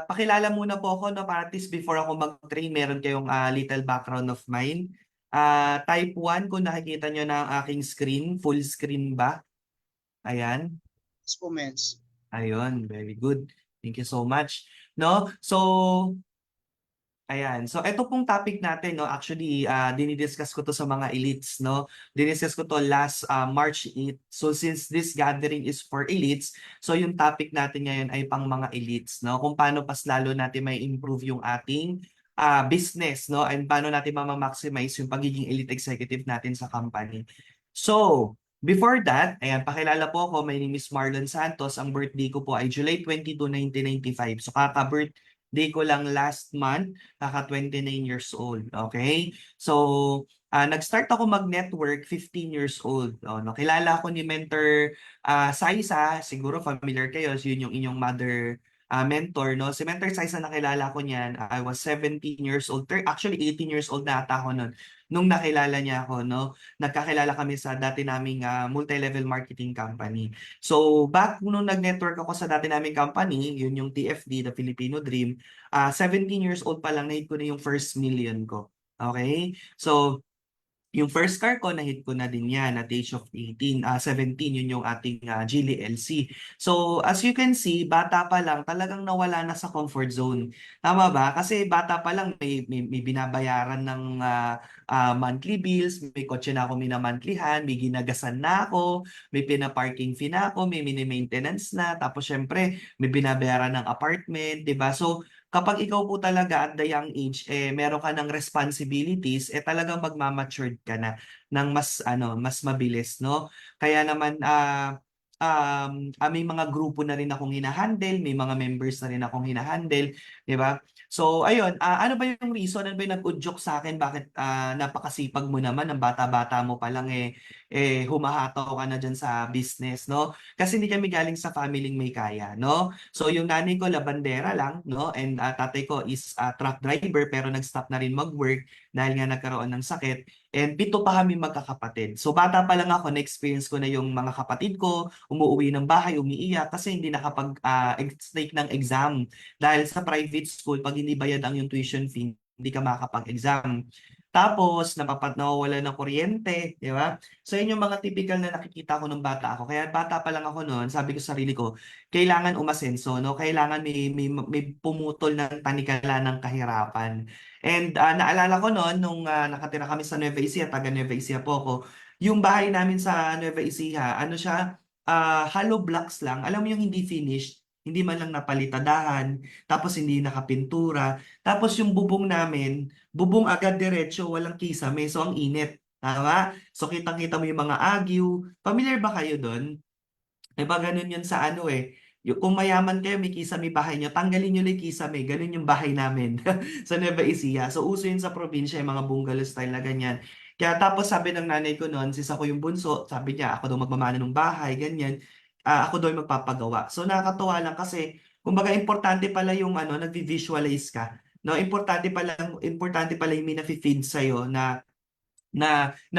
Pakilala muna po ako, no, para at least before ako mag-train, meron kayong little background of mine. Type 1, kung nakikita nyo na ang aking screen, full screen ba? Ayan. Comments. Ayun, very good. Thank you so much. No? So, ayan. So, ito pong topic natin, no? Actually, dinidiscuss ko to sa mga elites, no? Dinidiscuss ko to last March 8. So, since this gathering is for elites, so yung topic natin ngayon ay pang mga elites, no? Kung paano pas lalo natin may improve yung ating business, no? And paano natin maximize yung pagiging elite executive natin sa company. So, before that, ayan, pakilala po ako. My name is Marlon Santos. Ang birthday ko po ay July 22, 1995. So, kaka-birthday ko lang last month, kaka-29 years old. Okay? So, nag-start ako mag-network 15 years old. Nakilala ako ni Mentor Saisa, siguro familiar kayo, yun yung inyong mother mentor, no? Si Mentor Saisa, nakilala ko niyan, I was 17 years old, actually 18 years old na ata ako nun, nung nakilala niya ako, no? Nagkakilala kami sa dati naming multi-level marketing company. So, back nung nag-network ako sa dati naming company, yun yung TFD, the Filipino Dream, 17 years old pa lang, na-hit ko na yung first million ko. Okay? So, yung first car ko, na-hit ko na din yan at age of 17, yun yung ating Geely LC. So, as you can see, bata pa lang, talagang nawala na sa comfort zone. Tama ba? Kasi bata pa lang, may binabayaran ng monthly bills, may kotse na ako minamonthlyhan, may ginagasan na ako, may pina-parking fee na ako, may mini-maintenance na, tapos syempre, may binabayaran ng apartment, di ba? So, kapag ikaw po talaga at the young age, meron ka ng responsibilities, talagang magmamatured ka na ng mas mabilis, no? Kaya naman, may mga grupo na rin akong hinahandle, may mga members na rin akong hinahandle, di ba? So, ayun, ano ba yung reason? Ano ba yung nag-udyok sa akin? Bakit napakasipag mo naman, ang bata-bata mo pa lang humahataw ka na dyan sa business, no? Kasi hindi kami galing sa family may kaya, no? So yung nanay ko labandera lang, no? And tatay ko is truck driver pero nag-stop na rin mag-work dahil nga nagkaroon ng sakit. And 7 pa kami magkakapatid. So bata pa lang ako, na-experience ko na yung mga kapatid ko, umuwi ng bahay, umiiyak kasi hindi nakapag-take ng exam. Dahil sa private school, pag hindi bayad ang yung tuition fee, hindi ka makakapag-exam. Tapos, nawawala ng kuryente, di ba? So, yun yung mga typical na nakikita ko nung bata ako. Kaya bata pa lang ako noon, sabi ko sa sarili ko, kailangan umasenso, no? Kailangan may pumutol ng tanikala ng kahirapan. And naalala ko noon, nung nakatira kami sa Nueva Ecija, taga Nueva Ecija po ako, yung bahay namin sa Nueva Ecija, ano siya, hollow blocks lang. Alam mo yung hindi finished, hindi man lang napalitadahan, tapos hindi nakapintura. Tapos yung bubong namin, bubong agad diretso, walang kisame, so ang init. Tama? So kitang-kita mo yung mga agyo. Familiar ba kayo doon? Diba ganun yun sa ano kung mayaman kayo, may kisame bahay nyo, tanggalin nyo lang yung kisame. Ganun yung bahay namin sa Nueva Ecija. So uso yun sa probinsya, yung mga bungalow style na ganyan. Kaya tapos sabi ng nanay ko noon, since ako yung bunso, sabi niya, ako daw magmamana ng bahay, ganyan. Ako daw yung magpapagawa. So nakakatuwa lang kasi, kumbaga importante pala yung nag-visualize ka. No, importante pala yung may nafe-feed sa'yo na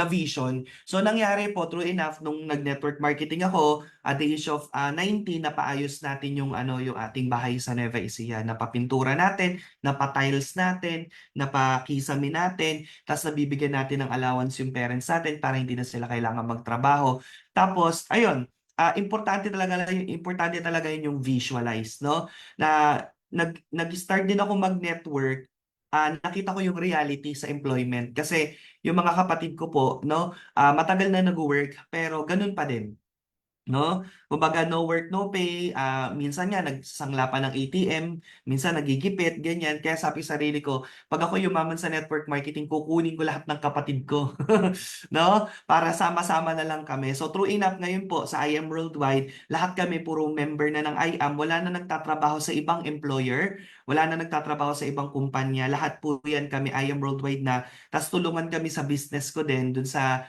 vision. So nangyari po, true enough, nung nag-network marketing ako at the age of 19, napaayos natin yung ating bahay sa Nueva Ecija. Napapintura natin, napatiles natin, napakisame natin, tapos nabibigyan natin ng allowance yung parents natin para hindi na sila kailangan magtrabaho. Tapos, ayun, importante talaga yun yung visualize, no? Na nag-start din ako mag-network, nakita ko yung reality sa employment kasi yung mga kapatid ko po, no, matagal na nag-work pero ganun pa din. No? Kumbaga no work, no pay, minsan nga nagsasangla pa ng ATM, minsan nagigipit, ganyan. Kaya sabi sa sarili ko, pag ako yumaman sa network marketing, kukunin ko lahat ng kapatid ko. No? Para sama-sama na lang kami. So true enough ngayon po sa IAM Worldwide, lahat kami puro member na ng IAM, wala na nagtatrabaho sa ibang employer, wala na nagtatrabaho sa ibang kumpanya. Lahat po yan kami IAM Worldwide na. Tapos tulungan kami sa business ko din, dun sa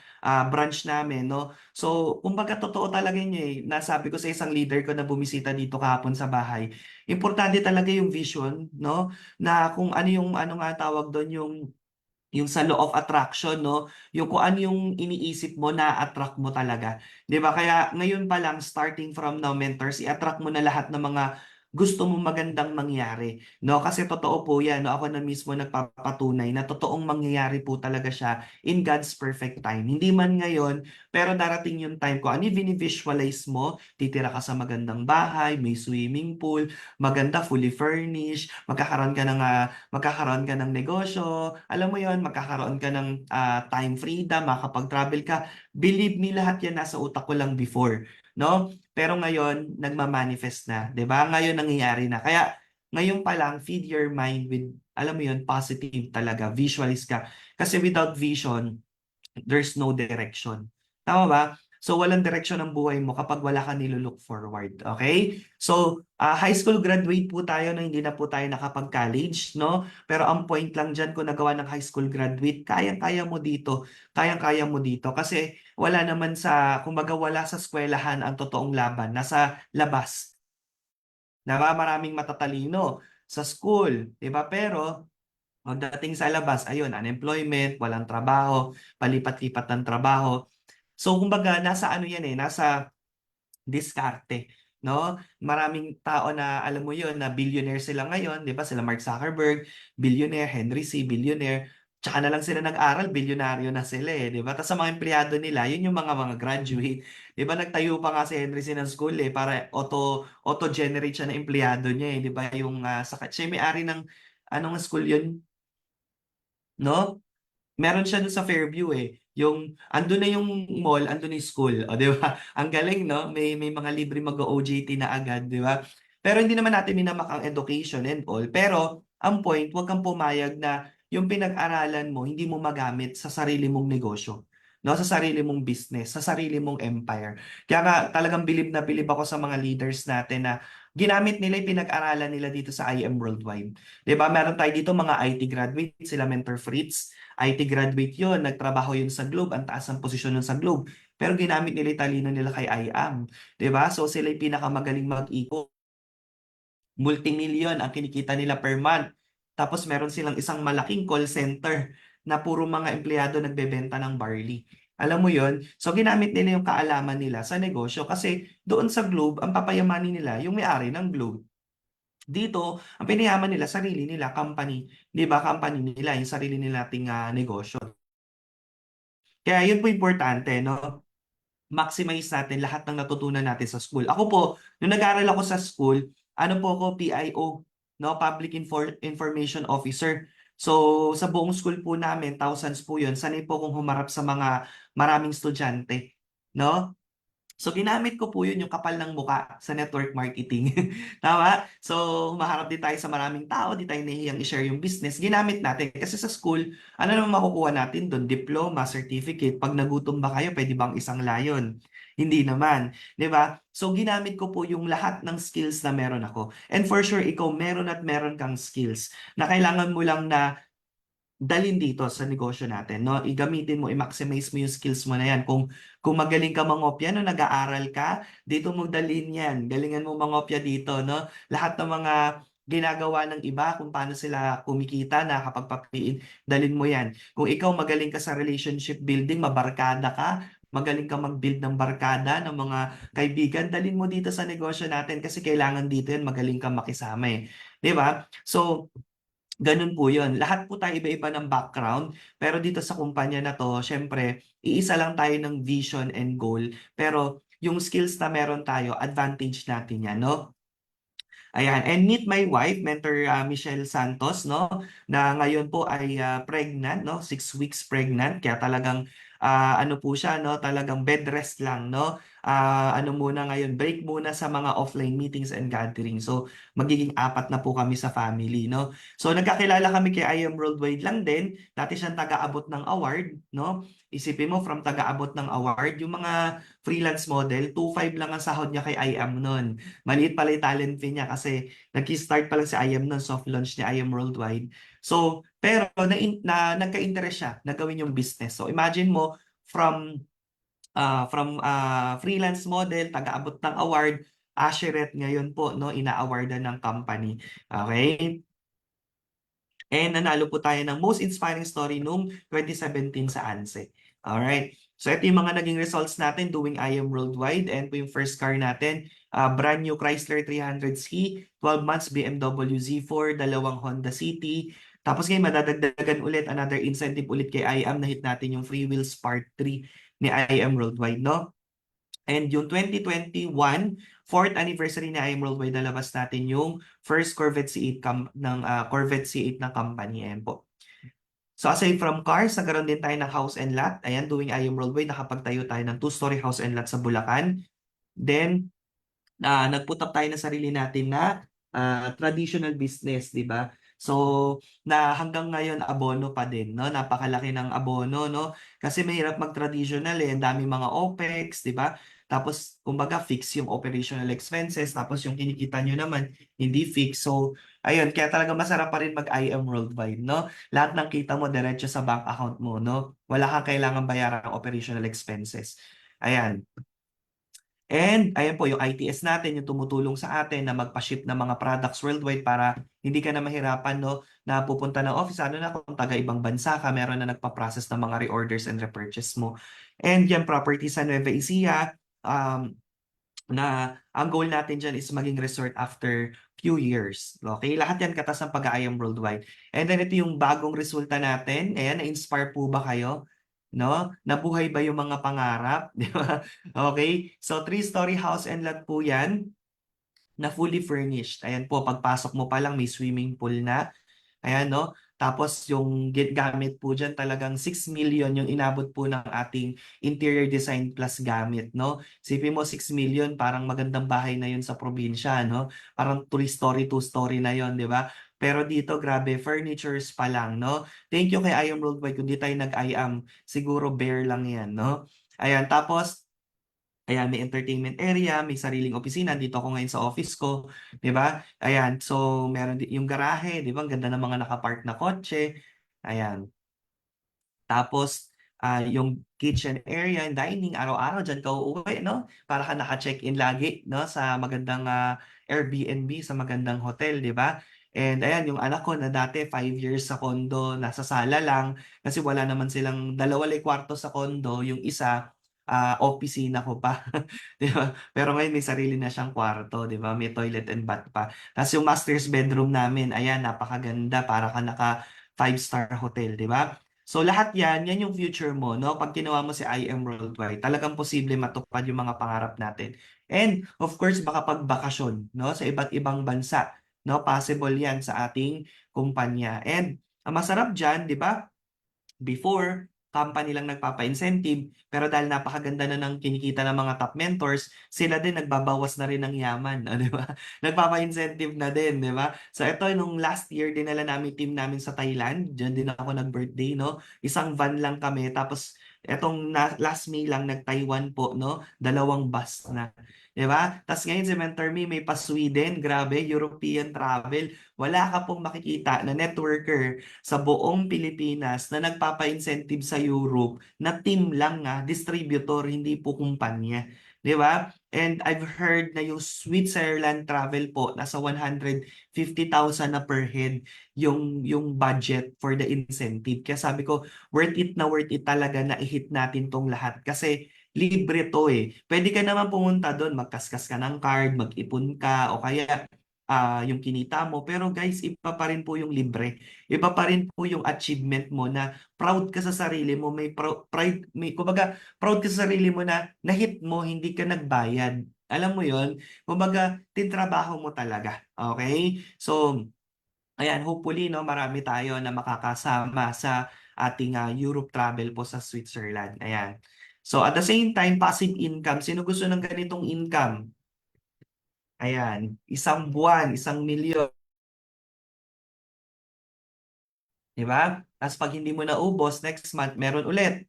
branch namin, no? So, kumbaga totoo talaga yun Nasabi ko sa isang leader ko na bumisita dito kahapon sa bahay. Importante talaga yung vision, no? Na kung ano nga tawag doon, yung sa law of attraction, no? Yung kung ano yung iniisip mo, na-attract mo talaga. 'Di ba? Kaya ngayon pa lang, starting from now, mentors, i-attract mo na lahat ng mga gusto mo magandang mangyari, no? Kasi totoo po 'yan, no? Ako na mismo nagpapatunay na totoong mangyayari po talaga siya in God's perfect time. Hindi man ngayon, pero darating yung time ko. Ano yung visualize mo? Titira ka sa magandang bahay, may swimming pool, maganda, fully furnished, magkakaroon ka ng negosyo, alam mo yon, magkakaroon ka ng time freedom, makakapag-travel ka. Believe me, lahat yan nasa utak ko lang before, no? Pero ngayon, nagma-manifest na, 'di ba? Ngayon nangyayari na. Kaya ngayon pa lang, feed your mind with, alam mo yon, positive talaga. Visualize ka. Kasi without vision, there's no direction. Tama ba? So, walang direksyon ang buhay mo kapag wala ka nilulook forward. Okay? So, high school graduate po tayo na hindi na po tayo nakapag-college, no? Pero ang point lang dyan, kung nagawa ng high school graduate, kayang-kaya mo dito. Kayang-kaya mo dito. Kasi wala naman kumbaga wala sa eskwelahan ang totoong laban. Nasa labas. Diba? Maraming matatalino sa school. Diba? Pero, pagdating sa labas, ayun, unemployment, walang trabaho, palipat-lipat ng trabaho. So, kumbaga, nasa ano yan nasa diskarte, no? Maraming tao na, alam mo yun, na billionaire sila ngayon, di ba? Sila Mark Zuckerberg, billionaire, Henry C, billionaire, tsaka na lang sila nag-aral, bilyonaryo na sila di ba? Tapos sa mga empleyado nila, yun yung mga graduate. Di ba, nagtayo pa nga si Henry C ng school para auto-generate siya ng empleyado niya di ba? Siya yung may-ari ng, anong school yun, no? Meron siya dun sa Fairview Yung andun na yung mall, andun na yung school. O, di ba? Ang galing, no? May mga libre mag-OJT na agad, di ba? Pero hindi naman natin minamak ang education and all. Pero ang point, huwag kang pumayag na yung pinag-aralan mo, hindi mo magamit sa sarili mong negosyo. No, sa sarili mong business, sa sarili mong empire. Kaya nga talagang bilib na bilib ako sa mga leaders natin na ginamit nila yung pinag-aralan nila dito sa IM Worldwide. 'Di ba? Meron tayo dito mga IT graduates, sila Mentor Fritz. IT graduate yon, nagtrabaho yun sa Globe, ang taas ng posisyon nun sa Globe. Pero ginamit nila yung talino nila kay IAM. 'Di ba? So sila yung pinakamagaling mag-iko. Multimillion ang kinikita nila per month. Tapos meron silang isang malaking call center na puro mga empleyado nagbebenta ng barley. Alam mo yon? So ginamit nila yung kaalaman nila sa negosyo kasi doon sa Globe, ang papayamanin nila yung may-ari ng Globe. Dito, ang pinayaman nila, sarili nila, company, di ba, company nila, yung sarili nila nating negosyo. Kaya yun po importante, no? Maximize natin lahat ng natutunan natin sa school. Ako po, nung nag-aaral ako sa school, ano po ako, PIO, no? Information Officer. So, sa buong school po namin, thousands po yun, sanay po akong humarap sa mga maraming estudyante, no? So, ginamit ko po yun, yung kapal ng muka sa network marketing. Tama? So, maharap din tayo sa maraming tao, di tayo nahihiyang i-share yung business. Ginamit natin. Kasi sa school, ano naman makukuha natin doon? Diploma, certificate. Pag nagutom ba kayo, pwede bang isang layon? Hindi naman. Di ba? So, ginamit ko po yung lahat ng skills na meron ako. And for sure, ikaw meron at meron kang skills na kailangan mo lang na dalhin dito sa negosyo natin, no? Igamitin mo, i-maximize mo yung skills mo na yan. Kung magaling ka mangopya, no, nag-aaral ka, dito mo dalhin yan. Galingan mo mangopya dito, no? Lahat ng mga ginagawa ng iba, kung paano sila kumikita, nakakapagpapiin, dalhin mo yan. Kung ikaw magaling ka sa relationship building, mabarkada ka, magaling ka mag-build ng barkada, ng mga kaibigan, dalhin mo dito sa negosyo natin kasi kailangan dito yan, magaling ka makisama 'Di ba? So, ganun po yun. Lahat po tayo iba-iba ng background, pero dito sa kumpanya na to, syempre, iisa lang tayo ng vision and goal, pero yung skills na meron tayo, advantage natin yan, no? Ayan, and meet my wife, Mentor Michelle Santos, no? Na ngayon po ay pregnant, no? 6 weeks pregnant, kaya talagang ano po siya, no? Talagang bed rest lang, no? Ano muna ngayon, break muna sa mga offline meetings and gatherings. So, magiging 4 na po kami sa family, no? So, nagkakilala kami kay I Am Worldwide lang din. Dati siyang taga-abot ng award, no? Isipin mo, from taga-abot ng award, yung mga freelance model, 2.5 lang ang sahod niya kay I Am noon. Maliit pala yung talent fee niya kasi nag-start pa lang si IM nun, soft launch ni IM Worldwide. So, pero nagka-interest siya na gawin yung business. So, imagine mo, from freelance model, taga-abot ng award, Asheret ngayon po, no, ina-awardan ng company. Okay? And nanalo po tayo ng most inspiring story noong 2017 sa ANSE. Alright. So ito yung mga naging results natin doing I Am Worldwide and po yung first car natin. brand new Chrysler 300C, 12 months BMW Z4, dalawang Honda City. Tapos ngayon madadagdagan ulit another incentive ulit kay IAM na hit natin yung Free Wheels Part 3 ni IAM Worldwide, no? And yung 2021, 4th anniversary ni IAM Worldwide, nalabas natin yung first Corvette C8 Corvette C8 ng company. Ayan po. So aside from cars, nagkaroon din tayo ng house and lot. Ayan, doing IAM Worldwide, nakapagtayo tayo ng two-story house and lot sa Bulacan. Then, nag-put up tayo ng sarili natin na traditional business, di ba? So, na hanggang ngayon abono pa din, no? Napakalaki ng abono, no? Kasi mahirap mag-traditional eh, ang dami mga OPEX, di ba? Tapos, kumbaga, fix yung operational expenses, tapos yung kinikita nyo naman, hindi fix. So, ayun, kaya talaga masarap pa rin mag-IM Worldwide, no? Lahat ng kita mo diretso sa bank account mo, no? Wala kang kailangan bayaran ng operational expenses. Ayan. And ayan po yung ITS natin, yung tumutulong sa atin na magpa-ship ng mga products worldwide para hindi ka na mahirapan, no, na pupunta ng office. Ano na kung taga ibang bansa ka, meron na nagpa-process ng mga reorders and repurchase mo. And yan, property sa Nueva Ecija, na ang goal natin dyan is maging resort after few years. Okay? Lahat yan katas ng pag-aayam worldwide. And then ito yung bagong resulta natin. Ayan, na-inspire po ba kayo? No? Nabuhay ba yung mga pangarap? Di ba? Okay? So, three-story house and lot po yan na fully furnished. Ayan po, pagpasok mo pa lang may swimming pool na. Ayan, no? Tapos yung gamit po dyan talagang 6 million yung inabot po ng ating interior design plus gamit, no? Sipin mo 6 million, parang magandang bahay na yun sa probinsya, no? Parang three-story, two-story na yun, di ba? Pero dito, grabe, furnitures pa lang, no? Thank you kay IAM Worldwide. Kung di tayo nag-IAM, siguro bare lang yan, no? Ayan, tapos, ayan, may entertainment area, may sariling opisina. Dito ako ngayon sa office ko, 'di ba? Ayan, so meron din yung garahe, 'di ba? Ang ganda ng mga nakapark na kotse. Ayan. Tapos, yung kitchen area and dining, araw-araw dyan ka uuwi, no? Para ka naka-check-in lagi, no? Sa magandang Airbnb, sa magandang hotel, di ba? And ayan, yung anak ko na dati 5 years sa condo, nasa sala lang, kasi wala naman silang dalawa lang kwarto sa condo, yung isa, opisina ko pa. Di ba? Pero ngayon may sarili na siyang kwarto, di ba? May toilet and bath pa. Tapos yung master's bedroom namin, ayan, napakaganda, para ka naka five-star hotel, di ba? So lahat yan yung future mo, no? Pag ginawa mo si IM Worldwide, talagang posible matupad yung mga pangarap natin. And of course, baka pagbakasyon, no? Sa iba't ibang bansa, no? Possible yan sa ating kumpanya. And ang masarap dyan, di ba? Before, company lang nagpapa-incentive, pero dahil napakaganda na ng kinikita ng mga top mentors, sila din nagbabawas na rin ng yaman, di ba? Nagpapa-incentive na din, di ba? So ito, nung last year, dinala namin team namin sa Thailand, diyan din ako nag-birthday, no? Isang van lang kami, tapos etong last May lang nag-Taiwan po, no? Dalawang bus na. Di ba? Tapos ngayon si Mentor Me may pa-Sweden, grabe, European travel. Wala ka pong makikita na networker sa buong Pilipinas na nagpapa-incentive sa Europe na team lang distributor, hindi po kumpanya. 'Di ba? And I've heard na yung Switzerland travel po nasa 150,000 na per head yung budget for the incentive. Kaya sabi ko, worth it talaga na i-hit natin tong lahat kasi libre to eh. Pwede ka naman pumunta doon, magkaskas ka ng card, mag-ipon ka o kaya yung kinita mo. Pero guys, iba pa rin po yung libre. Iba pa rin po yung achievement mo na proud ka sa sarili mo, may pride, kumbaga, proud ka sa sarili mo na na-hit mo, hindi ka nagbayad. Alam mo yon. Kumbaga, tinrabaho mo talaga. Okay? So, ayan, hopefully, no, marami tayo na makakasama sa ating Europe travel po sa Switzerland. Ayan. So, at the same time, passive income. Sino gusto ng ganitong income? Ayan, isang buwan, 1 milyon. Di ba? Tapos pag hindi mo naubos, next month, meron ulit.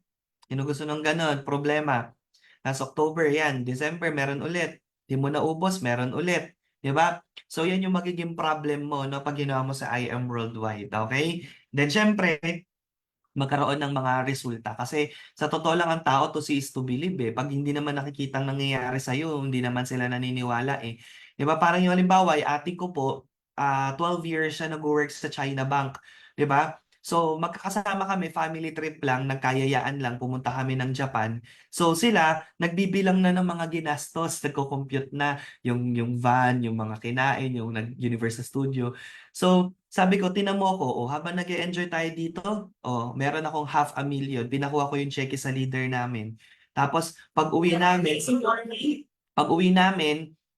Sino gusto ng ganon? Problema. Tapos October, yan. December, meron ulit. Hindi mo naubos, meron ulit. Di ba? So, yan yung magiging problem mo, no, pag ginawa mo sa IM Worldwide. Okay? Then, syempre, magkaroon ng mga resulta. Kasi sa totoo lang ang tao to see is to believe eh. Pag hindi naman nakikita ang nangyayari sa'yo, hindi naman sila naniniwala eh. Di ba? Parang yung halimbawa, ate ko po, 12 years siya nag-work sa China Bank. Di ba? So magkakasama kami, family trip lang, nagkayayaan lang, pumunta kami ng Japan. So sila, nagbibilang na ng mga ginastos, nagko-compute na yung van, yung mga kinain, yung nag-Universal Studio. So sabi ko, tinan mo ako, habang nag-enjoy tayo dito, meron akong 500,000, pinakuha ko yung cheque sa leader namin. Tapos pag-uwi namin,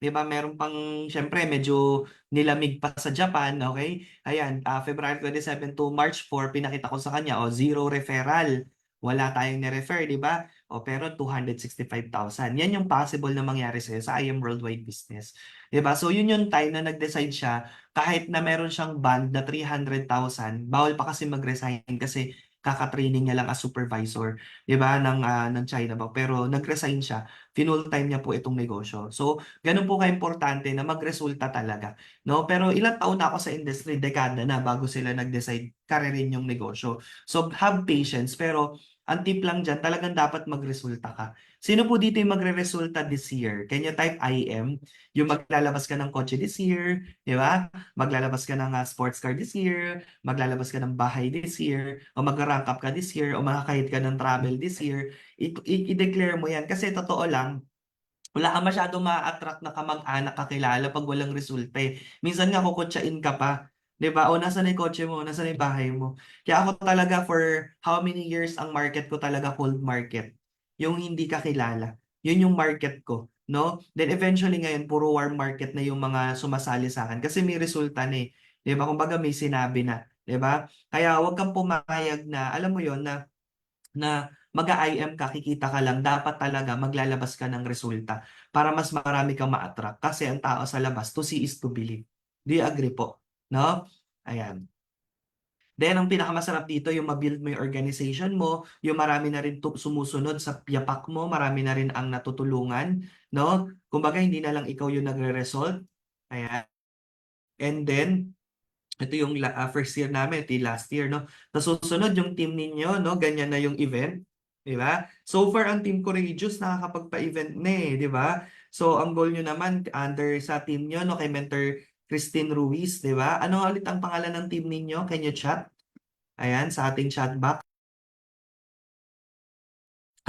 'di ba, meron pang siyempre medyo nilamig pa sa Japan, okay? Ayan, February 27 to March 4, pinakita ko sa kanya, zero referral. Wala tayong ni-refer, 'di ba? Pero 265,000. Yan yung possible na mangyari sa'yo sa IM Worldwide Business. 'Di ba? So yun yung time na nag-decide siya, kahit na meron siyang band na 300,000, bawal pa kasi mag-resign kasi kaka-training niya lang as supervisor, 'di ba, ng China ba. Pero nag-resign siya, full time niya po itong negosyo. So, ganun po ka-importante na magresulta talaga, no? Pero ilang taon na ako sa industry, dekada na bago sila nag-decide karirin yung negosyo. So, have patience, pero ang tip lang dyan, talagang dapat magresulta ka. Sino po dito yung magre-resulta this year? Can you type IM? Yung maglalabas ka ng kotse this year, di ba? Maglalabas ka ng sports car this year, maglalabas ka ng bahay this year, o mag-rank up ka this year, o makakahit ka ng travel this year. I-declare mo yan kasi totoo lang, wala kang masyadong ma-attract na kamag-anak kakilala pag walang resulta eh. Minsan nga kukutsain ka pa. 'Di ba? O nasaan na yung kotse mo? Nasaan na yung bahay mo? Kaya ako talaga for how many years ang market ko talaga cold market. Yung hindi kakilala. Yun yung market ko. No? Then eventually ngayon, puro warm market na yung mga sumasali sa akin. Kasi may resulta na eh. 'Di ba? Kumbaga may sinabi na. 'Di ba? Kaya huwag kang pumayag na, alam mo yon, na mag-IM ka, kikita ka lang, dapat talaga maglalabas ka ng resulta para mas marami kang ma-attract. Kasi ang tao sa labas, to see is to believe. Do you agree po? No? Ayan. Then, ang pinakamasarap dito, yung ma-build mo yung organization mo, yung marami na rin sumusunod sa yapak mo, marami na rin ang natutulungan, no? Kumbaga, hindi na lang ikaw yung nagre-result. Ayan. And then, ito yung first year namin, ito yung last year, no? Tapos susunod yung team ninyo, no? Ganyan na yung event, di ba? So far, ang team Courageous nakakapagpa-event na eh, di ba? So, ang goal nyo naman, under sa team nyo, no? Kay Mentor Christine Ruiz, di ba? Ano ulit ang pangalan ng team ninyo? Can you chat? Ayan, sa ating chat box.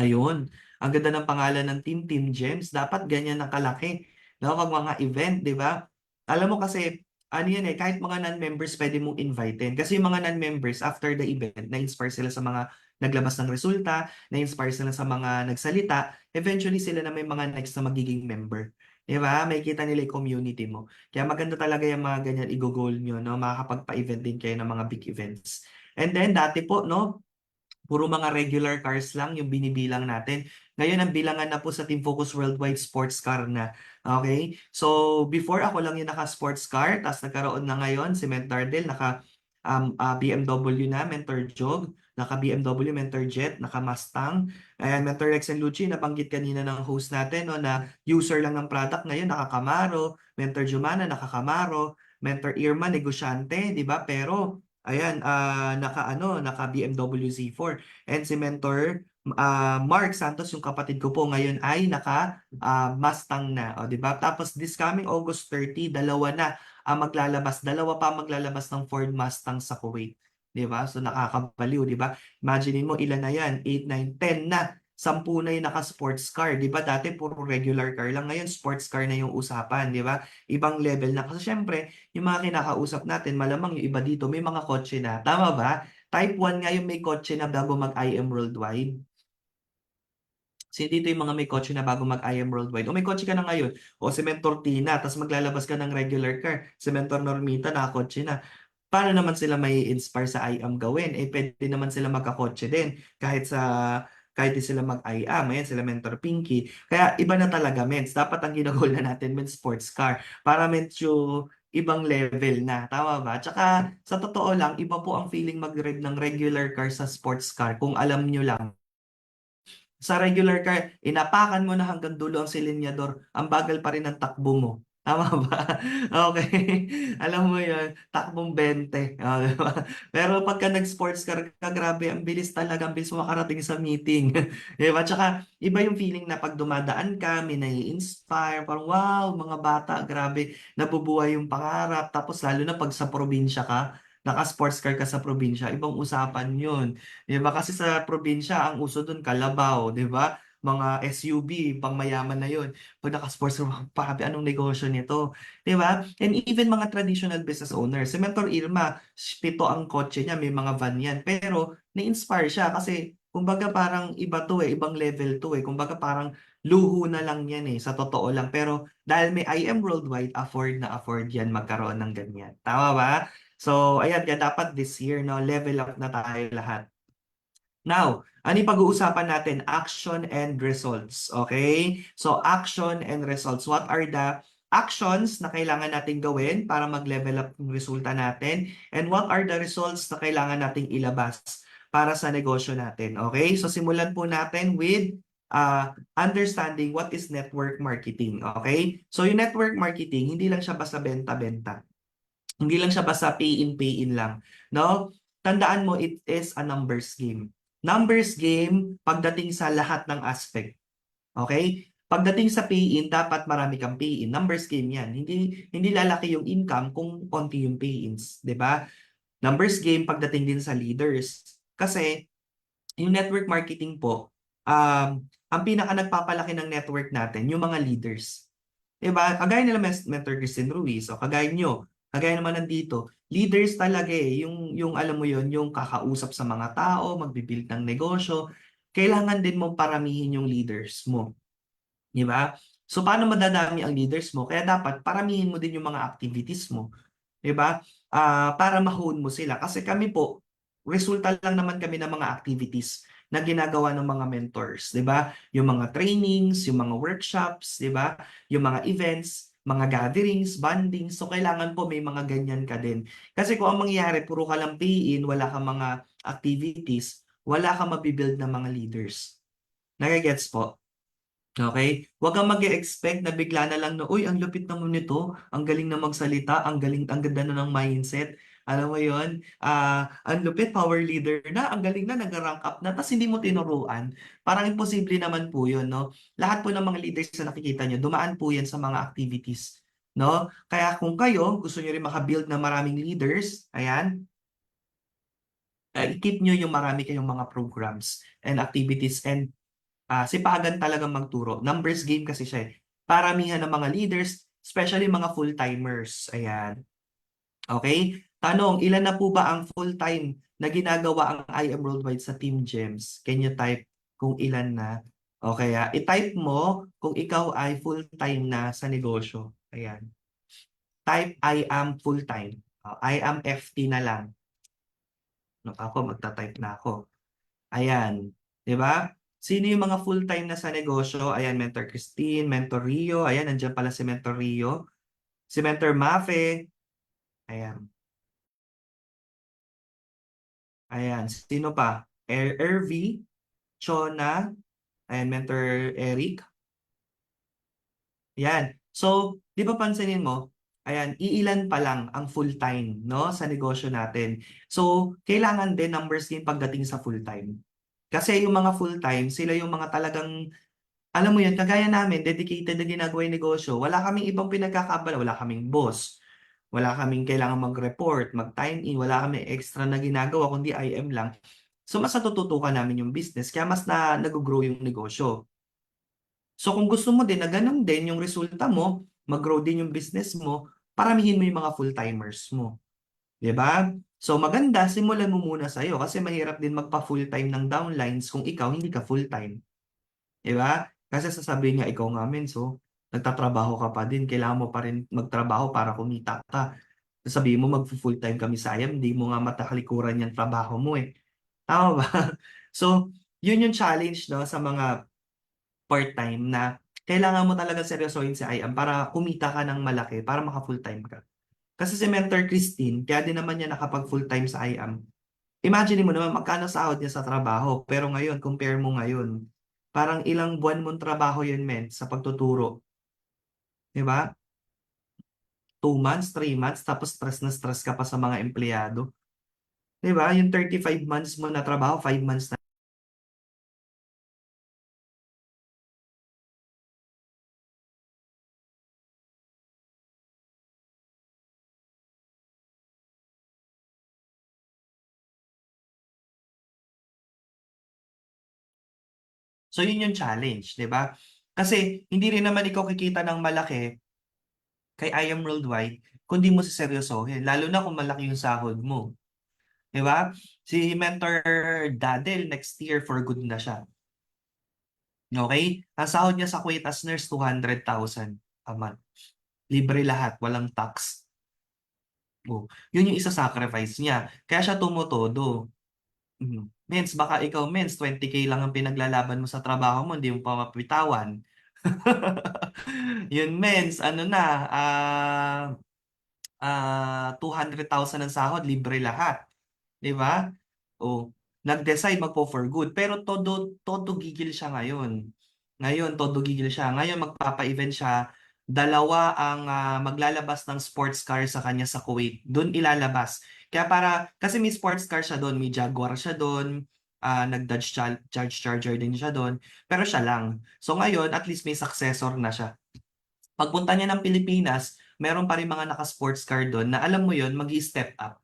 Ayun, ang ganda ng pangalan ng team, Team Gems. Dapat ganyan ang kalaki. No? Pag mga event, di ba? Alam mo kasi, ano yan eh, kahit mga non-members pwede mong invitein. Kasi yung mga non-members, after the event, na-inspire sila sa mga naglabas ng resulta, na-inspire sila sa mga nagsalita, eventually sila na may mga next na magiging member. Di ba? May kita nila yung community mo. Kaya maganda talaga yung mga ganyan i-goal nyo, no? Makakapagpa-event din kayo ng mga big events. And then, dati po, no? Puro mga regular cars lang yung binibilang natin. Ngayon, ang bilangan na po sa Team Focus Worldwide sports car na. Okay? So, before ako lang yung naka-sports car, tapos nagkaroon na ngayon si Mentor Del, naka BMW na, Mentor Jog, naka BMW, Mentor Jet, naka Mustang. Ayan, Mentor Rex and Lucci, nabanggit kanina ng host natin, no, na user lang ng product ngayon, naka Camaro, Mentor Jumana, naka Camaro, Mentor Irma, negosyante, di ba? Pero ayan, naka BMW Z4. And si Mentor Mark Santos, yung kapatid ko po ngayon ay naka Mustang na, o, di ba? Tapos this coming August 30, dalawa na ang maglalabas, dalawa pa maglalabas ng Ford Mustang sa Kuwait. Di ba? So nakakabaliw, di ba? Imaginein mo ilan na yan, 8, 9, 10 na. 10 na yung naka-sports car. Di ba? Dati puro regular car lang. Ngayon, sports car na yung usapan. Di ba? Ibang level na. Kasi syempre, yung mga kinakausap natin, malamang yung iba dito, may mga kotse na. Tama ba? Type 1 nga yung may kotse na bago mag-IM Worldwide. Kasi dito yung mga may kotse na bago mag-IM Worldwide. O may kotse ka na ngayon. O si Mentor Tina, tapos maglalabas ka ng regular car. Si Mentor Normita, nakakotse na. Paano naman sila may inspire sa IAM gawin? Pwede naman sila magkakotse din kahit di sila mag-IAM. Ayan, sila Mentor Pinky. Kaya iba na talaga, mens. Dapat ang ginagol na natin, mens, sports car. Para medyo ibang level na. Tama ba? Tsaka, sa totoo lang, iba po ang feeling mag-ride ng regular car sa sports car. Kung alam nyo lang, sa regular car, inapakan mo na hanggang dulo ang silinyador, ang bagal pa rin ng takbo mo. Tama ba? Okay. Alam mo yun, takbong 20. Diba? Pero pagka nag-sports car ka, grabe, ang bilis talaga, ang bilis mo makarating sa meeting. Diba? Tsaka, iba yung feeling na pag dumadaan ka, may nai-inspire, parang wow, mga bata, grabe, nabubuhay yung pangarap. Tapos lalo na pag sa probinsya ka, naka-sports car ka sa probinsya, ibang usapan yun. Di ba? Kasi sa probinsya, ang uso dun, kalabaw, di ba? Mga SUV, pang mayaman na yun. Pag naka-sports car, papi, anong negosyo nito? Di ba? And even mga traditional business owners. Si Mentor Irma, 7 ang kotse niya, may mga van yan. Pero, na-inspire siya kasi, kumbaga parang iba to ibang level to Kumbaga parang luho na lang yan sa totoo lang. Pero, dahil may I am Worldwide, afford yan magkaroon ng ganyan. Tama ba? So, ayan, kaya dapat this year, no, level up na tayo lahat. Now, ano yung pag-uusapan natin? Action and results. Okay? So, action and results. What are the actions na kailangan natin gawin para mag-level up yung resulta natin? And what are the results na kailangan nating ilabas para sa negosyo natin? Okay? So, simulan po natin with understanding what is network marketing. Okay? So, yung network marketing, hindi lang siya basta benta-benta. Hindi lang siya basta pay in lang. No? Tandaan mo, it is a numbers game. Numbers game pagdating sa lahat ng aspect. Okay? Pagdating sa pay-in, dapat marami kang pay-in. Numbers game yan. Hindi lalaki yung income kung konti yung pay-ins. 'Di ba? Numbers game pagdating din sa leaders. Kasi yung network marketing po, ang pinaka nagpapalaki ng network natin, yung mga leaders. Diba? Kagaya nila Mentor Christine Ruiz o kagaya nyo, kagaya naman nandito, leaders talaga yung alam mo yon yung kakausap sa mga tao, magbibuild ng negosyo, kailangan din mong paramihin yung leaders mo. Diba? So, paano madadami ang leaders mo? Kaya dapat paramihin mo din yung mga activities mo. 'Di ba? Para ma-hone mo sila. Kasi kami po, resulta lang naman kami ng mga activities na ginagawa ng mga mentors, 'di ba? Yung mga trainings, yung mga workshops, 'di ba? Yung mga events, mga gatherings, bonding. So kailangan po may mga ganyan ka din. Kasi kung ang mangyayari, puro ka lang pay-in, wala kang mga activities, wala kang mabibuild na mga leaders. Nagigets po? Okay? Huwag kang mag-expect na bigla na lang na, uy, ang lupit naman nito, ang galing na magsalita, ang galing, ang ganda na ng mindset. Alam mo yon, ang lupit, power leader na, ang galing na, nag-rank up na, tapos hindi mo tinuruan. Parang imposible naman po yun, no? Lahat po ng mga leaders na nakikita nyo, dumaan po yan sa mga activities. No? Kaya kung kayo, gusto nyo rin makabuild ng maraming leaders, ayan, i-keep nyo yung marami kayong mga programs and activities and sipagan talagang magturo. Numbers game kasi siya Paramihan ng mga leaders, especially mga full-timers. Ayan. Okay? Tanong, ilan na po ba ang full-time na ginagawa ang I Am Worldwide sa Team Gems? Can you type kung ilan na? Okay, i-type mo kung ikaw ay full-time na sa negosyo. Ayan. Type I am full-time. I am FT na lang. No, ako, magta-type na ako. Ayan. 'Di ba? Sino yung mga full-time na sa negosyo? Ayan, Mentor Christine, Mentor Rio. Ayan, nandiyan pala si Mentor Rio. Si Mentor Mafe. Ayan. Ayan. Sino pa? RV, Chona. Ayan, Mentor Eric. Ayan. So, di ba pansinin mo? Ayan, iilan pa lang ang full-time, no, sa negosyo natin. So, kailangan din numbers din pagdating sa full-time. Kasi yung mga full-time, sila yung mga talagang alam mo yun, kagaya namin, dedicated na ginagawa yung negosyo. Wala kaming ibang pinagkakabala. Wala kaming boss. Wala kaming kailangan mag-report, mag-time in. Wala kaming extra na ginagawa, kundi IM lang. So, mas natututukan namin yung business. Kaya mas nag-grow yung negosyo. So, kung gusto mo din na ganun din yung resulta mo, mag-grow din yung business mo, paramihin mo yung mga full-timers mo. 'Di ba? So, maganda, simulan mo muna sa'yo kasi mahirap din magpa-full-time ng downlines kung ikaw hindi ka full-time. 'Di ba? Kasi sasabihin niya, ikaw nga menso, nagtatrabaho ka pa din, kailangan mo pa rin magtrabaho para kumita ka. Sasabihin mo mag-full time kami sayang, hindi mo nga matakalikuran yung trabaho mo Tama ba? So, yun yung challenge no sa mga part-time na kailangan mo talaga seryosohin si IAM para kumita ka ng malaki, para maka-full time ka. Kasi si Mentor Christine, kaya din naman niya nakapag full time sa IAM. Imagine mo naman magkano sahod niya sa trabaho, pero ngayon, compare mo ngayon, parang ilang buwan mong trabaho yun, men, sa pagtuturo. Di ba? 2 months, 3 months, tapos stress na stress ka pa sa mga empleyado. Di ba? Yung 35 months mo na trabaho, 5 months na So yun yung challenge, 'di ba? Kasi hindi rin naman ikaw kikita ng malaki kay I Am Worldwide kung di mo seseryosohin, lalo na kung malaki yung sahod mo, 'di ba? Si Mentor Dadel next year for good na siya. Okay? Ang sahod niya sa Kuwait as nurse 200,000 a month. Libre lahat, walang tax. Oh, yun yung isa-sacrifice niya. Kaya siya tumutodo. Mens, baka ikaw, mens, 20K lang ang pinaglalaban mo sa trabaho mo, hindi mo pa mapitawan. Yun, mens, ano na, 200,000 ang sahod, libre lahat. 'Di ba? O, nag-decide magpo for good. Pero todo, todo gigil siya ngayon. Ngayon, todo gigil siya. Ngayon, magpapa-event siya. Dalawa ang maglalabas ng sports car sa kanya sa Kuwait. Doon ilalabas. Kaya kasi may sports car siya doon. May Jaguar siya doon. Nag-Dodge Charger din siya doon. Pero siya lang. So ngayon, at least may successor na siya. Pagpunta niya ng Pilipinas, meron pa rin mga naka-sports car doon na alam mo yon mag-step up.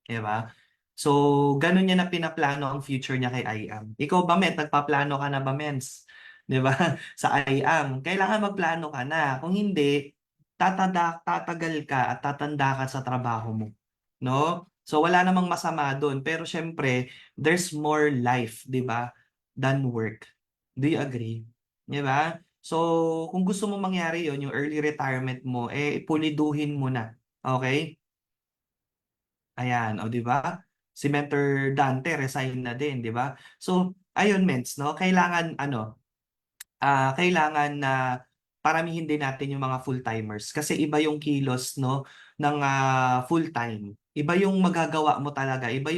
'Di ba? So, ganun niya na pinaplano ang future niya kay IAM. Ikaw ba, Met? Nagpaplano ka na ba, Mens? 'Di ba? Sa IAM. Kailangan magplano ka na. Kung hindi, tatagal ka at tatanda ka sa trabaho mo. No? So, wala namang masama doon. Pero syempre, there's more life, 'di ba? Than work. Do you agree? 'Di ba? So, kung gusto mo mangyari yon yung early retirement mo, puliduhin mo na. Okay? Ayan, o 'di ba? Si Mentor Dante resign na din, 'di ba? So, ayun ments, no? Kailangan na paramihin din natin yung mga full-timers kasi iba yung kilos, no, ng full-time. Iba yung magagawa mo talaga, iba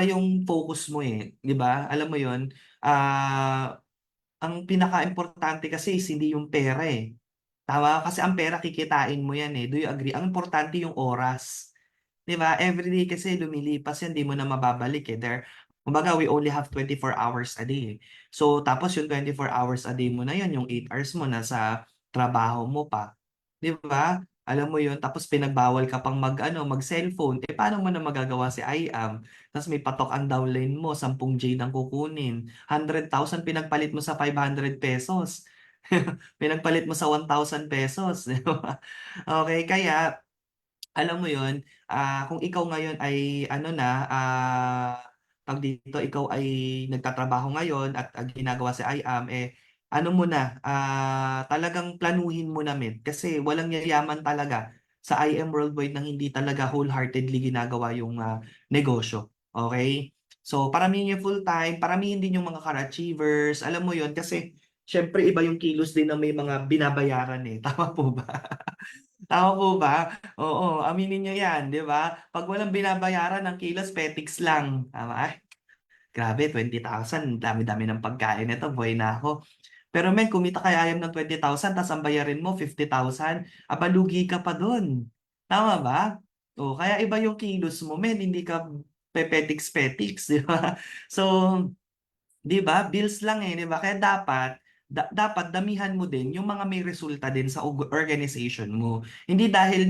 yung focus mo eh, 'di ba? Alam mo 'yon? Ah, ang pinaka-importante kasi is hindi yung pera eh. Tama? Kasi ang pera kikitain mo yan eh. Do you agree? Ang importante yung oras. 'Di ba? Everyday kasi lumilipas yan, 'di mo na mababalik eh. Kumbaga, we only have 24 hours a day. So, tapos yung 24 hours a day mo na yun, yung 8 hours mo nasa trabaho mo pa. 'Di ba? Alam mo yun, tapos pinagbawal ka pang mag-cellphone. Paano mo na magagawa si IAM? Tapos may patok ang downline mo, 10J ang kukunin. 100,000 pinagpalit mo sa 500 pesos. Pinagpalit mo sa 1,000 pesos. 'Di ba? Okay, kaya alam mo yon, kung ikaw ngayon ay tawag dito, ikaw ay nagtatrabaho ngayon at ang ginagawa sa IAM, ano mo na, talagang planuhin mo na men. Kasi walang yayaman talaga sa IM Worldwide nang hindi talaga wholeheartedly ginagawa yung negosyo. Okay? So, paramihin yung full-time, paramihin din yung mga car-achievers. Alam mo yon kasi syempre iba yung kilos din na may mga binabayaran eh. Tama po ba? Tama po ba? Oo, aminin niyo 'yan, 'di ba? 'Pag walang binabayaran ng kilos, petiks lang, tama? Ay, grabe 20,000, dami-dami ng pagkain nito, buhay na ako. Pero men, kumita kay ayam ng 20,000 ta's ang bayarin mo 50,000, aba lugi ka pa dun. Tama ba? Oh, kaya iba yung kilos mo men, hindi ka pepetiks-petiks, 'di ba? So, 'di ba? Bills lang eh, 'di ba? Kaya dapat damihan mo din yung mga may resulta din sa organization mo. Hindi dahil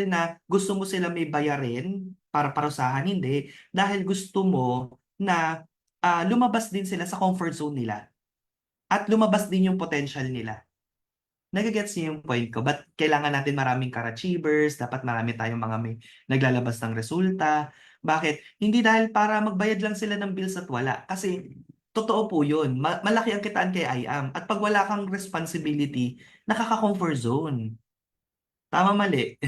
na gusto mo sila may bayarin para parusahan, hindi. Dahil gusto mo na lumabas din sila sa comfort zone nila at lumabas din yung potential nila. Nagigets niyo yung point ko? Ba't kailangan natin maraming car-achievers, dapat marami tayong mga may naglalabas ng resulta. Bakit? Hindi dahil para magbayad lang sila ng bills at wala. Kasi totoo po yun. Malaki ang kitaan kay IAM. At pag wala kang responsibility, nakaka-comfort zone. Tama mali.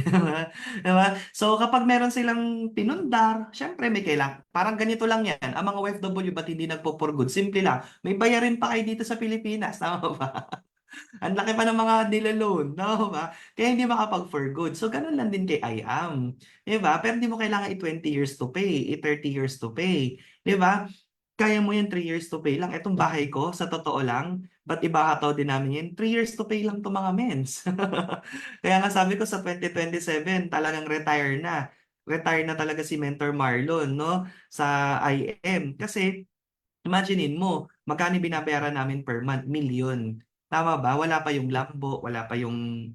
Diba? So kapag meron silang pinundar, syempre may kailang. Parang ganito lang yan. Ang mga OFW ba't hindi nagpo-for good? Simple lang. May bayarin pa kayo dito sa Pilipinas. Tama ba? Ang laki pa ng mga nila-loan, tama ba? Kaya hindi makapag-for good. So, ganun lang din kay IAM. 'Di ba? Pero hindi mo kailangan i-20 years to pay, i-30 years to pay. 'Di ba? Kaya mo yan 3 years to pay lang. Etong bahay ko, sa totoo lang, ba't ibahataw din namin yan? 3 years to pay lang to mga mens. Kaya nga sabi ko sa 2027, talagang retire na. Retire na talaga si Mentor Marlon, no? Sa IM. Kasi Imaginein mo, magkano yung binabayaran namin per month? Milyon. Tama ba? Wala pa yung Lambo, wala pa yung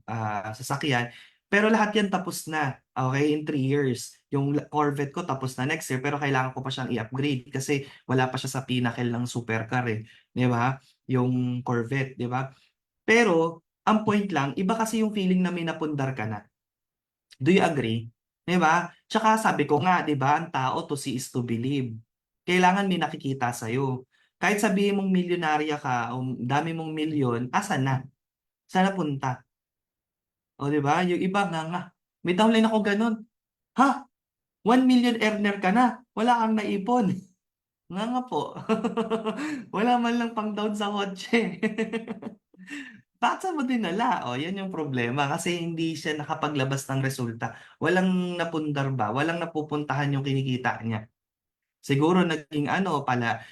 sasakyan. Pero lahat yan tapos na, okay, in 3 years. yung Corvette ko tapos na next year pero kailangan ko pa siyang i-upgrade kasi wala pa siya sa pinnacle ng supercar eh, 'di ba? Yung Corvette, 'di ba? Pero ang point lang, iba kasi yung feeling na may napundar ka na. Do you agree? 'Di ba? Tsaka sabi ko nga, 'di ba, ang tao to see is to believe. Kailangan may nakikita sa'yo. Kahit sabihin mong milyonarya ka o dami mong milyon, asan na? Saan napunta? O 'di ba? Yung iba nga. May downline ako ganun. Ha? 1 million earner ka na. Wala kang naipon. Nga po. Wala man lang pang down sa kotse. Bakit saan mo dinala? O, yan yung problema kasi hindi siya nakapaglabas ng resulta. Walang napundar ba? Walang napupuntahan yung kinikita niya. Siguro naging ano pala,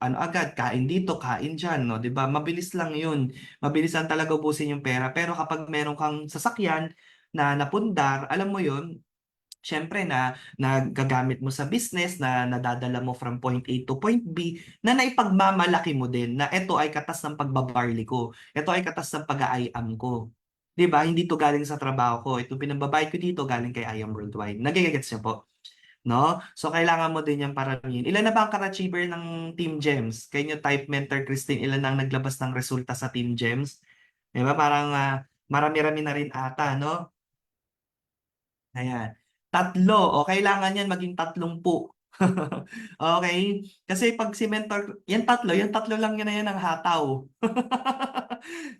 ano agad, kain dito, kain dyan, no? 'Di ba? Mabilis lang yun. Mabilis lang talaga ubusin yung pera. Pero kapag meron kang sasakyan na napundar, alam mo yun, syempre na nagagamit mo sa business na nadadala mo from point A to point B na naipagmamalaki mo din na ito ay katas ng pagbabarley ko. Ito ay katas ng pag-aayam ko. 'Di ba? Hindi to galing sa trabaho ko. Ito pinambabayad ko dito galing kay I Am Worldwide. Nagigets niyo po? No? So kailangan mo din yung paramihin. Ilan na ba ang ka-achiever ng Team Gems? Can you type Mentor Christine, ilan na ang naglabas ng resulta sa Team Gems? 'Di ba? Parang marami-rami na rin ata, no? Ayan. Tatlo. O kailangan yan maging 30. Okay? Kasi pag si mentor, yan tatlo lang yun na yan ang hataw.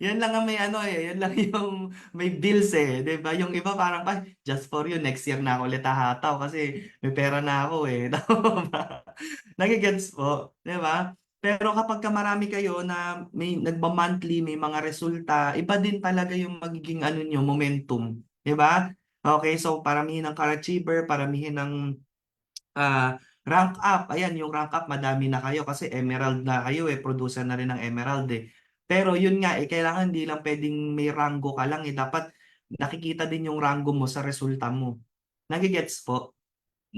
Yan lang ang may ano yan lang yung may bills eh, 'di ba? Yung iba parang pa, just for you next year na ako ulit hahataw kasi may pera na ako eh. Tama ba? Nagigets po, 'di ba? Pero kapag ka marami kayo na may nagba-monthly, may mga resulta, iba din talaga yung magiging ano nyo, momentum, 'di ba? Okay, so paramihin ng car-achiever, paramihin ng rank up. Ayan, yung rank up madami na kayo kasi emerald na kayo eh, producer na rin ng emerald eh. Pero yun nga eh, kailangan hindi lang pwedeng may rango ka lang eh, dapat nakikita din yung rango mo sa resulta mo. Nagigets po,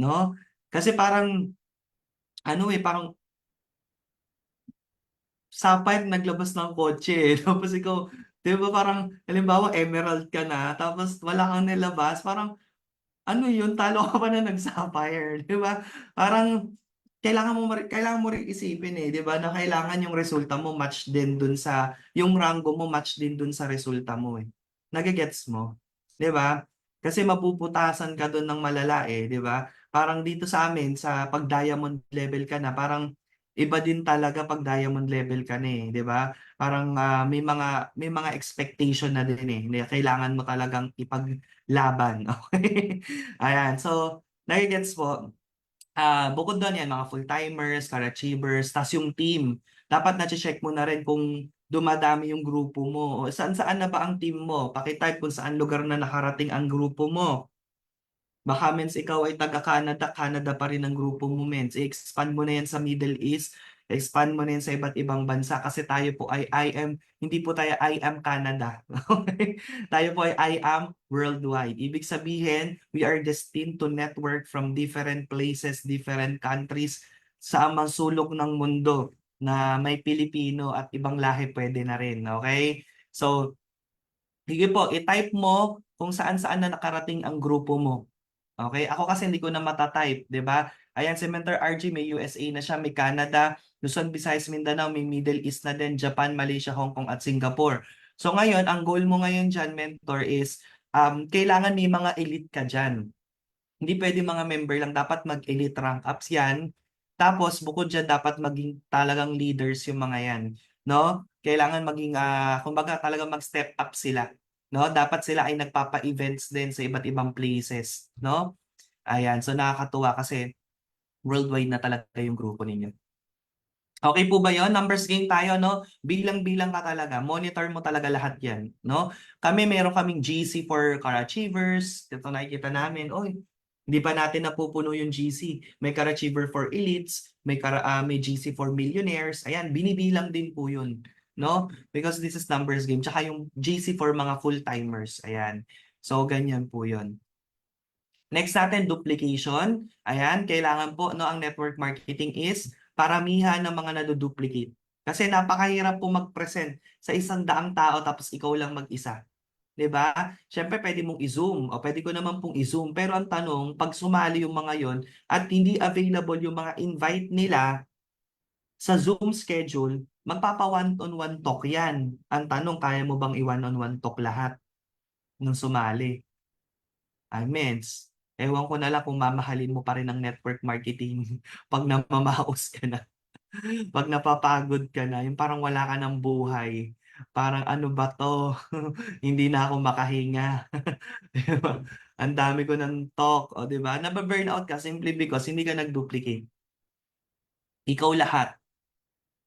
no? Kasi parang ano eh, parang Sapphire naglabas ng kotse eh. Tapos ikaw, di ba parang, halimbawa, emerald ka na, tapos wala kang nilabas, parang, ano yun, talo ka pa na nag-sapphire, di ba? Parang, kailangan mo rin isipin eh, di ba, na kailangan yung resulta mo match din dun sa, yung rango mo match din dun sa resulta mo eh. Nagigets mo? Di ba? Kasi mapuputasan ka dun ng malala eh, di ba? Parang dito sa amin, sa pag-diamond level ka na, parang iba din talaga pag diamond level ka na eh, 'di ba? Parang may mga expectation na din eh, na kailangan mo talagang ipaglaban, okay? Ayan, so nagigets po. Bukod doon yan, mga full-timers, car-achievers, tas yung team. Dapat na-check mo na rin kung dumadami yung grupo mo. O saan-saan na ba ang team mo? Pakitype kung saan lugar na nakarating ang grupo mo. Baka mens ikaw ay taga-Canada, Canada pa rin ang grupo mo mens. I-expand mo na yan sa Middle East, expand mo na yan sa iba't ibang bansa kasi tayo po ay hindi po tayo I am Canada. Okay? Tayo po ay I am worldwide. Ibig sabihin, we are destined to network from different places, different countries sa amang sulok ng mundo na may Pilipino at ibang lahi pwede na rin. Okay? So, sige po, i-type mo kung saan-saan na nakarating ang grupo mo. Okay, ako kasi hindi ko na mata-type, 'di ba? Ayan si Mentor RG may USA na siya, may Canada, Luzon, Visayas, Mindanao, may Middle East na din, Japan, Malaysia, Hong Kong at Singapore. So ngayon, ang goal mo ngayon diyan, Mentor, is kailangan may mga elite ka diyan. Hindi pwede mga member lang, dapat mag-elite rank ups 'yan. Tapos bukod diyan dapat maging talagang leaders yung mga 'yan, no? Kailangan maging kumbaga talagang mag-step up sila, no? Dapat sila ay nagpapa-events din sa iba't ibang places, no? Ayan, so nakakatuwa kasi worldwide na talaga yung grupo ninyo. Okay po ba yon? Numbers game tayo, no? Bilang-bilang ka talaga. Monitor mo talaga lahat yan, no? Meron kaming GC for car achievers. Ito nakikita namin, oy, hindi pa natin napupuno yung GC. May car achiever for elites, may GC for millionaires. Ayan, binibilang din po yun, no? Because this is numbers game. Tsaka yung GC for mga full-timers. Ayan. So, ganyan po yun. Next natin, duplication. Ayan, kailangan po, no, ang network marketing is paramihan ng mga naduduplicate. Kasi napakahirap po mag-present sa 100 tao tapos ikaw lang mag-isa. 'di ba? Siyempre pwede mong i-Zoom o pwede ko naman pong i-Zoom. Pero ang tanong, pag sumali yung mga yon at hindi available yung mga invite nila sa Zoom schedule, magpapa one-on-one talk yan. Ang tanong, kaya mo bang i-one-on-one talk lahat ng sumali? I mens, ewan ko na lang kung mamahalin mo pa rin ang network marketing pag namamaos ka na. Pag napapagod ka na, yung parang wala ka ng buhay. Parang ano ba to? Hindi na ako makahinga. Di ba? Ang dami ko ng talk, o di ba? Nababurnout ka simply because hindi ka nag-duplicate. Ikaw lahat,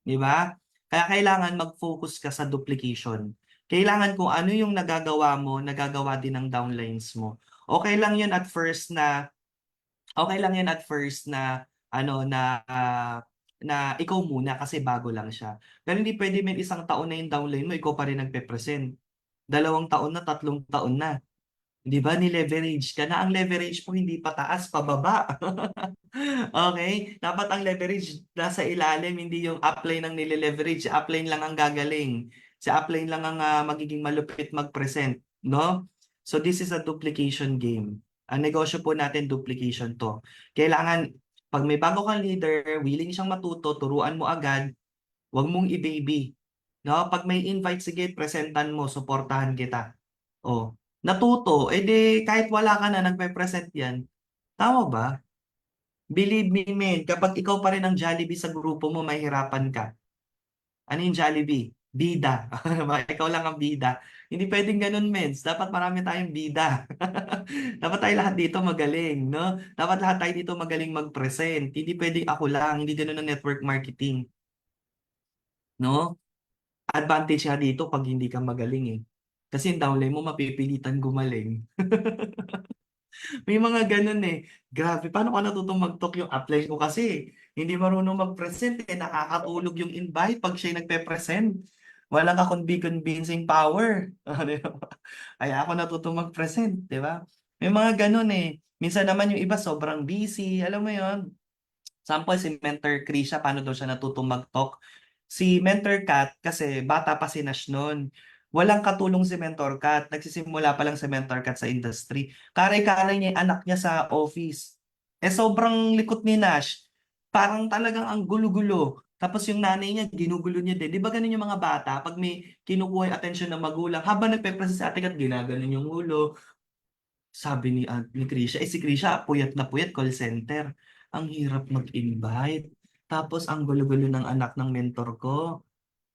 di ba? Kaya kailangan mag-focus ka sa duplication. Kailangan kung ano yung nagagawa mo, nagagawa din ng downlines mo. Okay lang yun at first na Okay lang yan at first na ano na ikaw muna kasi bago lang siya. Pero hindi pwede may isang taon na yung downline mo, ikaw pa rin nagpe-present. 2 taon na, 3 taon na. 'Di ba? Ni-leverage ka na. Ang leverage mo hindi pataas, pababa. Okay? Dapat ang leverage nasa ilalim, hindi yung upline ang nile-leverage. Si upline lang ang gagaling. Si upline lang ang magiging malupit mag-present, no? So this is a duplication game. Ang negosyo po natin, duplication to. Kailangan, pag may bago kang leader, willing siyang matuto, turuan mo agad, huwag mong i-baby. No? Pag may invite, sige, presentan mo, suportahan kita. Oh, natuto, edi kahit wala ka na, nagpe-present yan. Tama ba? Believe me, men, kapag ikaw pa rin ang Jollibee sa grupo mo, mahihirapan ka. Ano yung Jollibee? Bida. Ikaw lang ang bida. Hindi pwedeng ganun, mens. Dapat marami tayong bida. Dapat tayo lahat dito magaling, no? Dapat lahat tayo dito magaling mag-present. Hindi pwedeng ako lang. Hindi ganun ang network marketing, no? Advantage nga dito pag hindi ka magaling eh. Kasi yung downline mo mapipilitan gumaling. May mga ganun eh. Grabe, paano ka natutong mag-talk yung upline ko kasi hindi marunong mag-present eh. Nakakatulog yung invite pag siya nagpe-present. Walang ka-convincing power. Di ba? Kaya ako natutong mag-present, di ba? May mga ganun eh. Minsan naman yung iba sobrang busy. Alam mo yon. Sample si Mentor Krisha, paano daw siya natutong mag-talk? Si Mentor Kat, kasi bata pa si Nash noon. Walang katulong si Mentor Kat. Nagsisimula pa lang si Mentor Kat sa industry. Karay-karay niya yung anak niya sa office. Eh sobrang likot ni Nash. Parang talagang ang gulo-gulo. Tapos yung nanay niya, ginugulo niya din. Di ba ganun yung mga bata? Pag may kinukuha yung atensyon ng magulang, habang nagpe-process si ate Kat, ginaganon yung ulo. Sabi ni Krisha, si Krisha, puyat na puyat, call center. Ang hirap mag-invite. Tapos ang gulo-gulo ng anak ng mentor ko.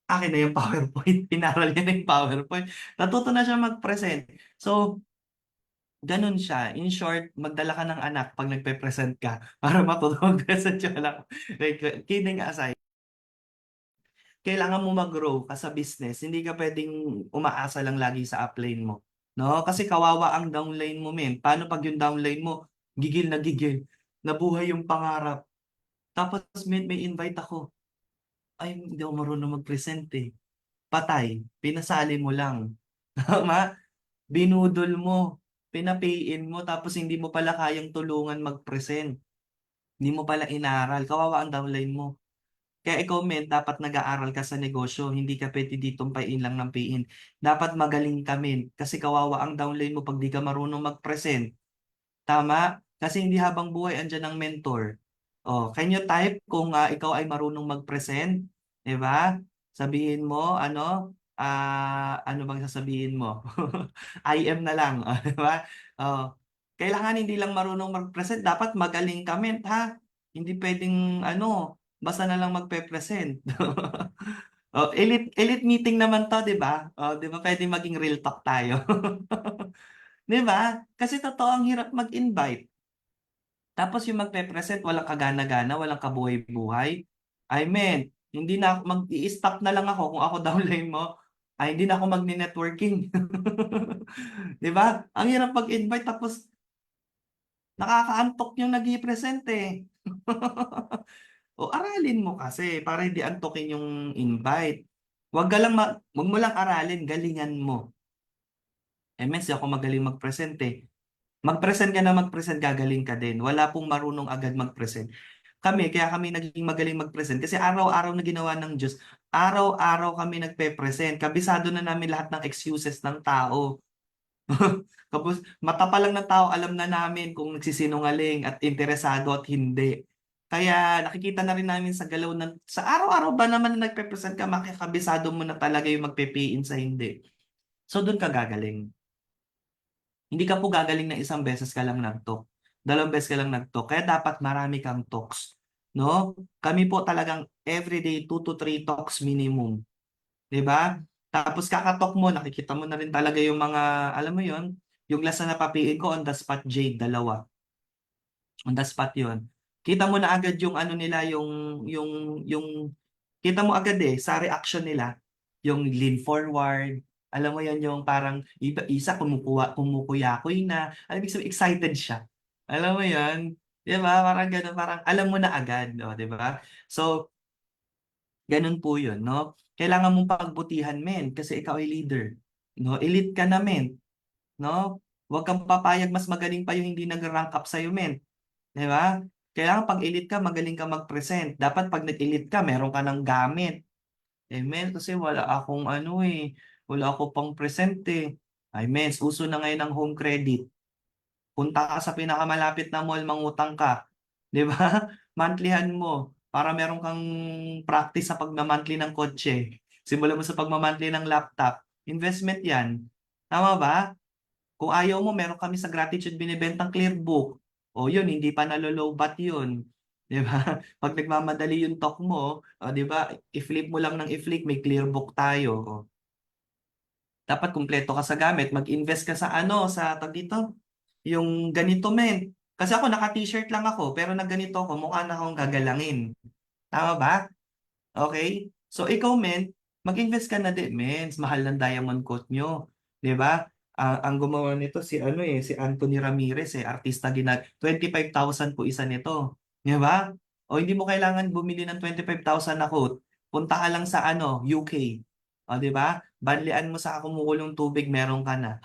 Akin na yung PowerPoint. Pinaral niya na yung PowerPoint. Natuto na siya mag-present. So, ganun siya. In short, magdala ka ng anak pag nagpe-present ka para matuto mag-present yung anak. Like, kidding aside, kailangan mo mag-grow ka sa business. Hindi ka pwedeng umaasa lang lagi sa upline mo. No? Kasi kawawa ang downline mo, men. Paano pag yung downline mo, gigil na gigil, nabuhay yung pangarap. Tapos may invite ako. Ay, hindi ako marunong mag-present eh. Patay. Pinasali mo lang. Tama? Binudol mo. Pinapayin mo. Tapos hindi mo pala kayang tulungan mag-present. Hindi mo pala inaral. Kawawa ang downline mo. Kaya ikaw, men, dapat nag-aaral ka sa negosyo. Hindi ka pwede ditong pain lang ng pain. Dapat magaling ka, men. Kasi kawawa ang downline mo pag di ka marunong mag-present. Tama? Kasi hindi habang buhay andyan ang mentor. Oh, can you type kung ikaw ay marunong mag-present? 'Di ba? Sabihin mo ano bang sasabihin mo? I am na lang, oh, 'di ba? Oh, kailangan hindi lang marunong mag-present, dapat magaling ka, men, ha? Hindi pwedeng basta na lang magpe-present. Oh, elite elite meeting naman 'to, 'di ba? Oh, 'di ba pwedeng maging real talk tayo? 'Di ba? Kasi totoo ang hirap mag-invite. Tapos yung magpe-present, walang kagana-gana, walang kabuhay-buhay. I mean, hindi na ako mag-i-stop na lang ako kung ako downline mo. Ay, hindi na ako magne-networking. 'Di ba? Ang hirap mag-invite tapos nakakaantok yung nag-i-present eh. O aralin mo kasi para hindi antukin yung invite. Wag mo lang aralin, galingan mo. Eh, mess, ako magaling mag-present eh. Mag-present ka na mag-present, gagaling ka din. Wala pong marunong agad mag-present. Kaya kami naging magaling mag-present kasi araw-araw na ginawa ng Diyos. Araw-araw kami nagpe-present. Kabisado na namin lahat ng excuses ng tao. Tapos mata pa lang ng tao alam na namin kung nagsisinungaling at interesado at hindi. Kaya nakikita na rin namin sa galaw ng sa araw-araw ba naman na nagpe-present ka, makikabisado mo na talaga yung magpe-pay in sa hindi. So doon ka gagaling. Hindi ka po gagaling na isang beses ka lang nag-talk. Dalawang beses ka lang nag-talk. Kaya dapat marami kang talks. No? Kami po talagang everyday 2 to 3 talks minimum. 'Di ba? Tapos kakatok mo, nakikita mo na rin talaga yung mga, alam mo yon, yung last na napapiin ko on the spot Jade, dalawa. On the spot yon. Kita mo na agad yung ano nila, yung kita mo agad sa reaction nila, yung lean forward, alam mo yan yung parang isa kumukuyakoy na, alam mo sabihin, excited siya. Alam mo yan? Di ba? Parang gano'n, parang alam mo na agad, no? Di ba? So, ganun po yun, no? Kailangan mong pagbutihan, men, kasi ikaw ay leader. No? Elite ka na, men. No? Huwag kang papayag mas magaling pa yung hindi nag-rank up sa'yo, men. Di ba? Kailangan pag elite ka, magaling ka mag-present. Dapat pag nag-elite ka, meron ka ng gamit. Eh, men, kasi wala akong ano wala ako pang present eh. Ay, men, uso na ngayon ng home credit. Punta ka sa pinakamalapit na mall, mangutang ka. 'Di ba? Monthlyhan mo para meron kang practice sa pagma-monthly ng kotse. Simulan mo sa pagma-monthly ng laptop. Investment 'yan. Tama ba? Kung ayaw mo, meron kami sa Gratitude binibentang Clearbook. O yun, hindi pa nalo-lowbat yun. 'Di ba? Pag nagmamadali yung talk mo, 'di ba? I-flip mo lang ng i-flip, may Clearbook tayo. O, dapat kumpleto ka sa gamit. Mag-invest ka sa ano, sa tag dito, yung ganito, men. Kasi ako naka-t-shirt lang ako, pero nag ganito ako, mukha na akong gagalangin. Tama ba? Okay? So ikaw, men, mag-invest ka na din, men. Mahal ng diamond coat nyo. 'Di ba? Ang gumawa nito si ano si Anthony Ramirez artista 25,000 po isa nito. 'Di ba? O hindi mo kailangan bumili ng 25,000 na coat. Punta ka lang sa ano, UK. O 'di ba? Banlian mo sa kumukulong tubig, meron ka na.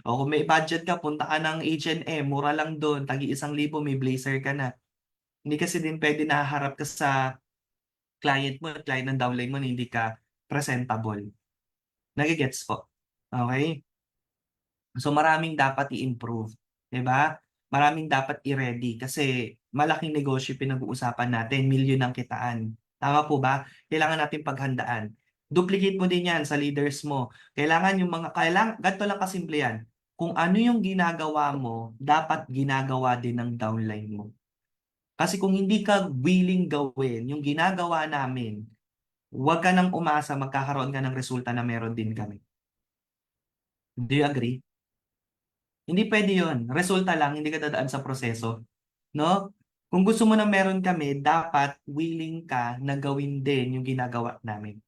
O kung may budget ka, punta ka ng H&M, mura lang doon, tagi 1,000 may blazer ka na. Hindi kasi din pwede nahaharap ka sa client mo at client ng downline mo na hindi ka presentable. Nagigets po. Okay? So maraming dapat i-improve, 'di ba? Maraming dapat i-ready kasi malaking negosyo pinag-uusapan natin, milyon ang kitaan. Tama po ba? Kailangan natin paghandaan. Duplicate mo din 'yan sa leaders mo. Kailangan yung mga ganito lang kasimple 'yan. Kung ano yung ginagawa mo, dapat ginagawa din ng downline mo. Kasi kung hindi ka willing gawin yung ginagawa namin, huwag ka nang umasa magkakaroon ka ng resulta na meron din kami. Do you agree? Hindi pwede yun. Resulta lang, hindi ka dadaan sa proseso. No? Kung gusto mo na meron kami, dapat willing ka na gawin din yung ginagawa namin.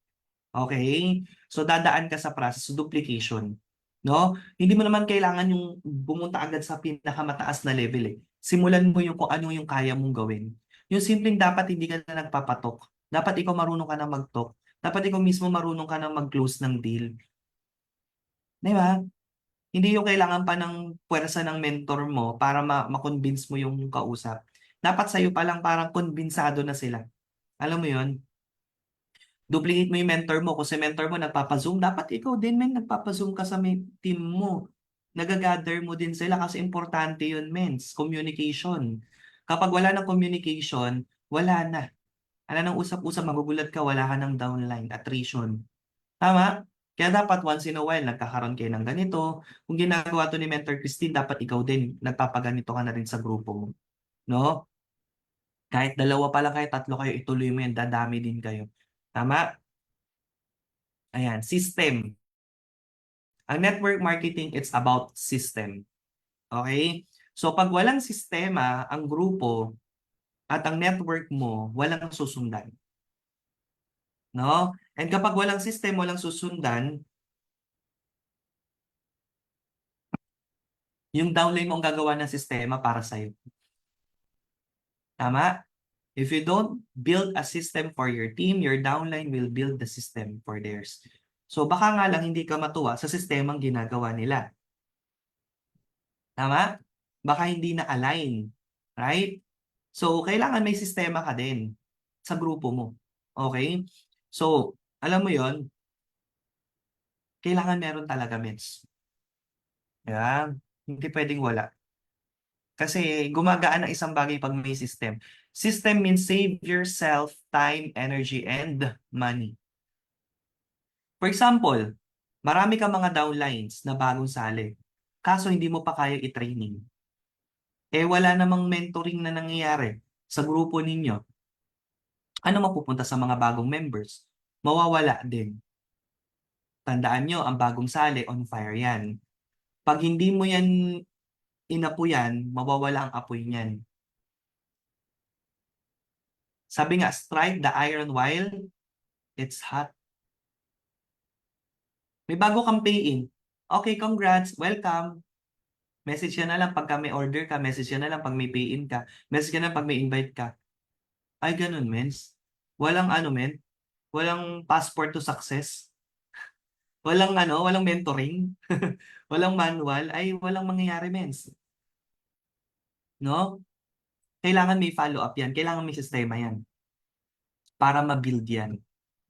Okay? So dadaan ka sa process, duplication. No? Hindi mo naman kailangan yung bumunta agad sa pinakamataas na level eh. Simulan mo yung kung ano yung kaya mong gawin. Yung simpleng dapat hindi ka na nagpapatok. Dapat ikaw marunong ka na mag-talk. Dapat ikaw mismo marunong ka na mag-close ng deal. Di ba? Hindi yung kailangan pa ng puwersa ng mentor mo para ma-convince mo yung kausap. Dapat sa'yo pa lang parang konbinsado na sila. Alam mo yon? Duplicate mo yung mentor mo. Kung si mentor mo nagpapa-zoom, dapat ikaw din may nagpapa-zoom ka sa may team mo. Nagagather mo din sila kasi importante yun, mens. Communication. Kapag wala ng communication, wala na. Wala nang usap-usap, magugulat ka, wala ka ng downline, attrition. Tama? Kaya dapat once in a while, nagkakaroon kayo ng ganito. Kung ginagawa to ni Mentor Christine, dapat ikaw din, nagpapaganito ka na rin sa grupo mo. No? Kahit dalawa pa lang, kahit tatlo kayo, ituloy mo yan, dadami din kayo. Tama? Ayan, system. Ang network marketing, it's about system. Okay? So pag walang sistema, ang grupo at ang network mo, walang susundan. No? And kapag walang system, walang susundan, yung downline mo ang gagawa ng sistema para sa'yo. Tama? If you don't build a system for your team, your downline will build the system for theirs. So baka nga lang hindi ka matuwa sa sistemang ginagawa nila. Tama? Baka hindi na align. Right? So kailangan may sistema ka din sa grupo mo. Okay? So, alam mo yon, kailangan meron talaga, Mets. Yan. Hindi pwedeng wala. Kasi gumagaan ang isang bagay pag may system. System means save yourself time, energy, and money. For example, marami kang mga downlines na bagong sali. Kaso hindi mo pa kaya i-training. Eh wala namang mentoring na nangyayari sa grupo ninyo. Ano mapupunta sa mga bagong members? Mawawala din. Tandaan nyo, ang bagong sali, on fire yan. Pag hindi mo yan inapuyan, mawawala ang apoy niyan. Sabi nga, strike the iron while it's hot. May bago kang pay-in. Okay, congrats, welcome. Message ka na lang pagka may order ka, message ka na lang pag may pay-in ka, message ka na lang pag may invite ka. Ay, ganun, mens. Walang ano, men. Walang passport to success. Walang mentoring. Walang manual. Ay, walang mangyayari, mens. No? Kailangan may follow-up yan. Kailangan may sistema yan para ma-build yan.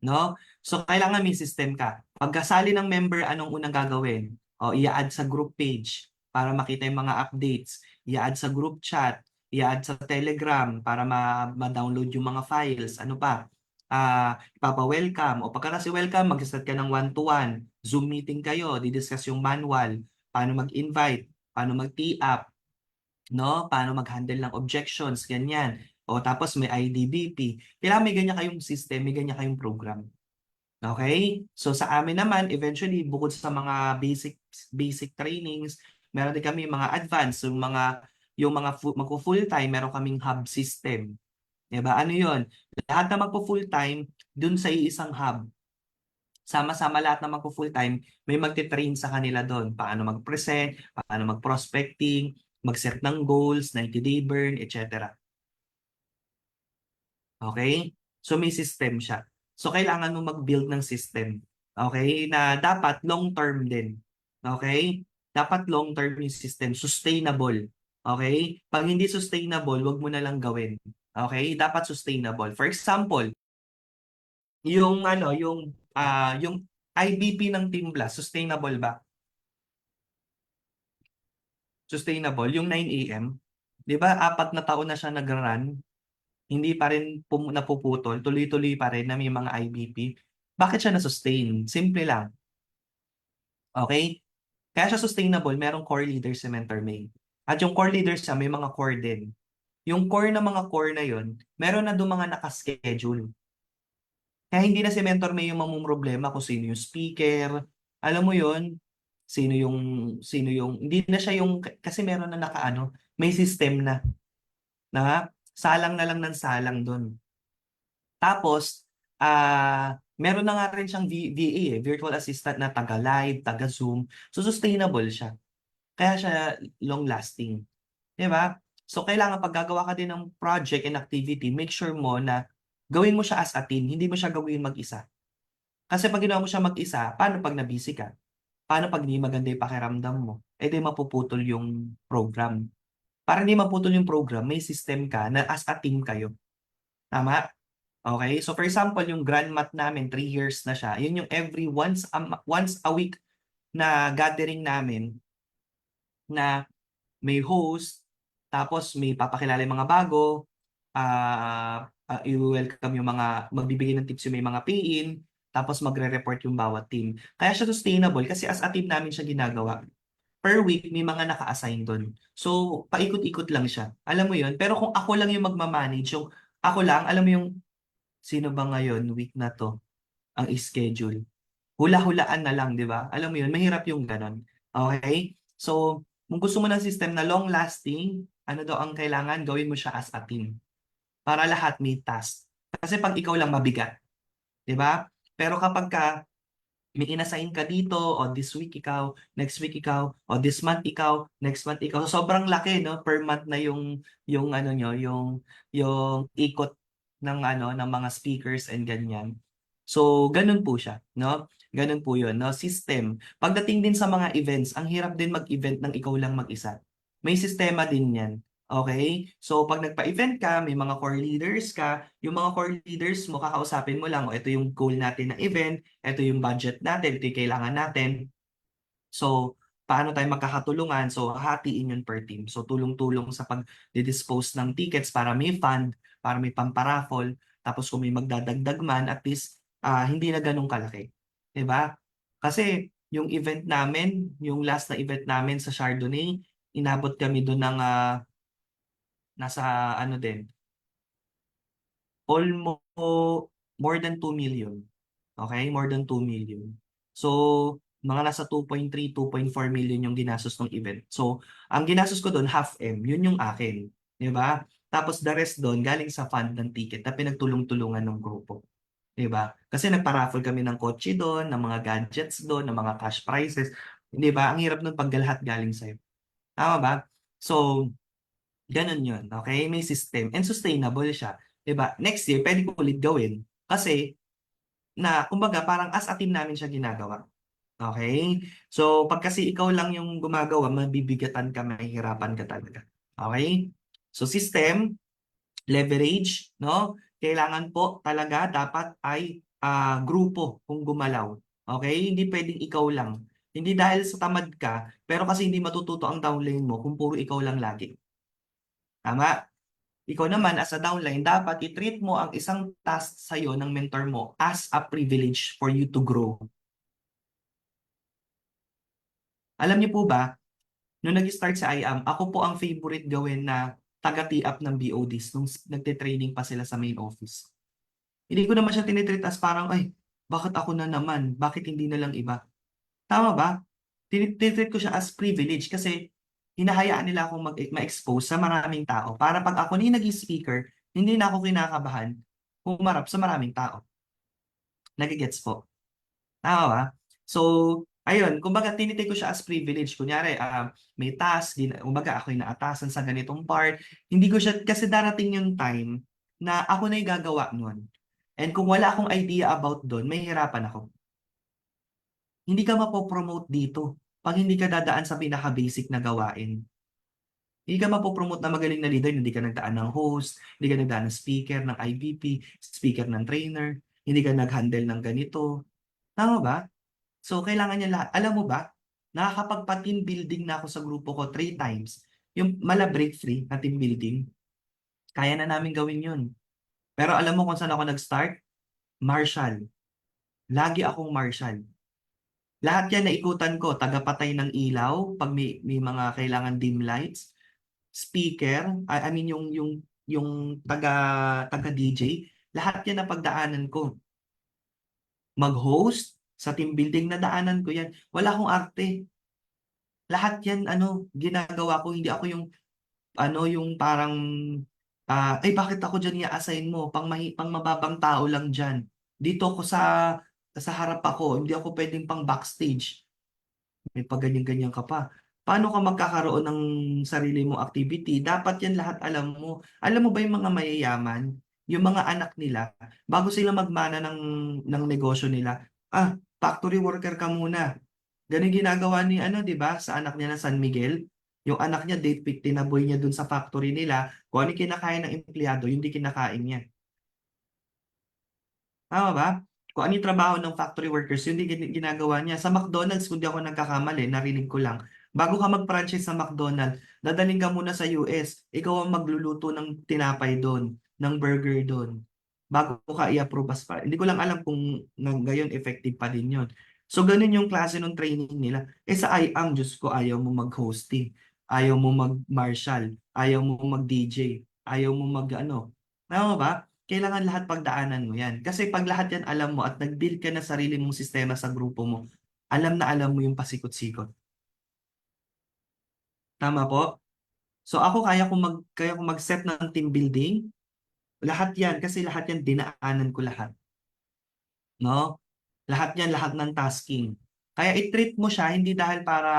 No? So, kailangan may system ka. Pagkasali ng member, anong unang gagawin? O, i-add sa group page para makita yung mga updates. I-add sa group chat. I-add sa Telegram para ma-download yung mga files. Ano pa? Ipapa-welcome. O pagka si welcome, mag-start ka ng one-to-one. Zoom meeting kayo. Didiscuss yung manual. Paano mag-invite. Paano mag-tee up. No? Paano mag-handle ng objections. Ganyan. O tapos may IDBP. Kailangan may ganyan kayong system, may ganyan kayong program. Okay? So sa amin naman, eventually, bukod sa mga basic trainings, meron din kami mga advanced, yung mga magpo-full time, meron kaming hub system. 'Di ba? Ano 'yon? Lahat na magpo-full time dun sa iisang hub. Sama-sama lahat na magpo-full time, may magte-train sa kanila doon. Paano mag-present, paano mag-prospecting, mag-set ng goals, 90-day burn, etc. Okay? So may system siya. So kailangan mo mag-build ng system. Okay? Na dapat long-term din. Okay? Dapat long-term yung system. Sustainable. Okay? Pag hindi sustainable, wag mo na lang gawin. Okay? Dapat sustainable. For example, yung IBP ng Team Blast, sustainable ba? Sustainable. Yung 9 AM, 'di ba, 4 na taon na siya nag-run, hindi pa rin napuputol, tuloy-tuloy pa rin na may mga IBP. Bakit siya na-sustain? Simple lang, okay? Kaya siya sustainable, merong core leader si Mentor May. At yung core leaders niya, may mga core din. Yung core na mga core na yon, meron na doon mga nakaschedule. Kaya hindi na si Mentor May yung mamumroblema kung sino yung speaker. Alam mo yon, hindi na siya yung, kasi meron na nakaano, may system na salang na lang ng salang doon. Tapos, meron na nga rin siyang VA Virtual Assistant na taga-live, taga-Zoom. So, sustainable siya. Kaya siya long-lasting. Di ba? So, kailangan pag gagawa ka din ng project and activity, make sure mo na gawin mo siya as a team, hindi mo siya gawin mag-isa. Kasi pag ginawa mo siya mag-isa, paano pag na-busy ka? Paano pag hindi maganda yung pakiramdam mo? Eh di mapuputol yung program. Para hindi maputol yung program, may system ka na as a team kayo. Tama? Okay? So for example, yung grand mat namin, 3 years na siya. Yun yung every once a week na gathering namin na may host, tapos may papakilala yung mga bago, i-welcome yung magbibigay ng tips yung may mga pay-in, tapos magre-report yung bawat team. Kaya siya sustainable kasi as a team namin siya ginagawa. Per week, may mga naka-assign doon. So, paikot-ikot lang siya. Alam mo yun? Pero kung ako lang yung magmamanage, yung ako lang, alam mo yung sino ba ngayon, week na to, ang schedule. Hula-hulaan na lang, di ba? Alam mo yun, mahirap yung ganon. Okay? So, kung gusto mo ng system na long-lasting, ano daw ang kailangan, gawin mo siya as a team. Para lahat may task. Kasi pag ikaw lang mabigat, di ba? Pero kapag may inassign ka dito, o this week ikaw, next week ikaw, o this month ikaw, next month ikaw. So, sobrang laki, no? Per month na yung ano nyo, yung ikot ng mga speakers and ganyan. So, ganun po siya, no? Ganun po yun, no? System. Pagdating din sa mga events, ang hirap din mag-event ng ikaw lang mag-isa. May sistema din yan. Okay? So, pag nagpa-event ka, may mga core leaders ka, yung mga core leaders mo, kakausapin mo lang, o ito yung goal natin ng event, ito yung budget natin, ito yung kailangan natin. So, paano tayo magkakatulungan. So, hatiin yun per team. So, tulong-tulong sa pag-dispose ng tickets para may fund, para may pamparaffle. Tapos kung may magdadagdag man, at least hindi na ganun kalaki. 'Di ba? Kasi yung event namin, yung last na event namin sa Chardonnay, inabot kami doon ng nasa ano din, almost more than 2 million. Okay? More than 2 million. So, mga nasa 2.3, 2.4 million yung ginastos ng event. So, ang ginastos ko doon, half M. Yun yung akin. Di ba? Tapos the rest doon, galing sa fund ng ticket na pinagtulong-tulungan ng grupo. Di ba? Kasi nagpa-raffle kami ng kotse doon, ng mga gadgets doon, ng mga cash prizes. Di ba? Ang hirap nun pag lahat galing sa'yo. Tama ba? So, ganun yun. Okay? May system. And sustainable siya. Di ba? Next year, pwede ko ulit gawin. Kasi, kumbaga, parang as a team namin siya ginagawa. Okay? So, pag kasi ikaw lang yung gumagawa, mabibigatan ka, mahihirapan ka talaga. Okay? So, system, leverage, no? Kailangan po talaga dapat ay grupo kung gumalaw. Okay? Hindi pwedeng ikaw lang. Hindi dahil sa tamad ka, pero kasi hindi matututo ang downline mo kung puro ikaw lang lagi. Tama? Ikaw naman as a downline, dapat i-treat mo ang isang task sa'yo ng mentor mo as a privilege for you to grow. Alam niyo po ba, nung nag-start sa IAM, ako po ang favorite gawin na taga-tee-up ng BODs nung nagte-training pa sila sa main office. Hindi ko naman siya tinitreat as parang, ay, bakit ako na naman? Bakit hindi na lang iba? Tama ba? Tinitreat ko siya as privilege kasi hinahayaan nila akong ma-expose sa maraming tao para pag ako na yung naging speaker, hindi na ako kinakabahan humarap sa maraming tao. Nagigets po. Tama ba? So, ayun, kumbaga tinitake ko siya as privilege. Kunyari, may task, kumbaga ako yung naatasan sa ganitong part. Hindi ko siya, kasi darating yung time na ako na yung gagawa nun. And kung wala akong idea about doon, may hirapan ako. Hindi ka mapopromote dito pag hindi ka dadaan sa pinaka-basic na gawain. Hindi ka mapopromote na magaling na leader, hindi ka nagdaan ng host, hindi ka nagdaan ng speaker, ng IVP, speaker ng trainer, hindi ka nag-handle ng ganito. Tama ba? So, kailangan niya lahat. Alam mo ba, nakakapagpa-team building na ako sa grupo ko 3 times. Yung mala break free na team building, kaya na namin gawin yun. Pero alam mo kung saan ako nag-start? Marshall. Lagi akong Marshall. Lahat yan naikutan ko, tagapatay ng ilaw, pag may mga kailangan dim lights, speaker, I mean yung taga DJ, lahat yan na pagdaanan ko. Mag-host, sa team building na daanan ko yan. Wala akong arte. Lahat yan ginagawa ko, hindi ako yung yung parang ay bakit ako diyan i-assign mo pang mababang tao lang diyan. Dito ako sa harap ako, hindi ako pwedeng pang backstage. May paganyan-ganyan ka pa. Paano ka magkakaroon ng sarili mong activity? Dapat yan lahat alam mo. Alam mo ba yung mga mayayaman, yung mga anak nila, bago sila magmana ng negosyo nila, factory worker ka muna. Ganun ginagawa ni 'di ba, sa anak niya na San Miguel. Yung anak niya date pick tinaboy niya dun sa factory nila, kung ano yung kinakain ng empleyado, yun din kinakain niya. Tama ba? Kung ano yung trabaho ng factory workers, yun din ginagawa niya. Sa McDonald's, kung di ako nagkakamali, narinig ko lang, bago ka mag-franchise sa McDonald's, dadaling ka muna sa US, ikaw ang magluluto ng tinapay doon, ng burger doon, bago ka i-approve as pa. Hindi ko lang alam kung ngayon effective pa din yun. So, ganun yung klase ng training nila. Sa IAM, Diyos ko, ayaw mo mag-hosting, ayaw mo mag-marshal, ayaw mo mag-DJ, ayaw mo mag-ano. Tama ba? Kailangan lahat pagdaanan mo yan. Kasi pag lahat yan alam mo at nag-build ka na sarili mong sistema sa grupo mo, alam na alam mo yung pasikot-sikot. Tama po? So ako kaya ko mag-set ng team building. Lahat yan kasi lahat yan dinaanan ko lahat, no? Lahat yan, lahat ng tasking. Kaya i-treat mo siya hindi dahil para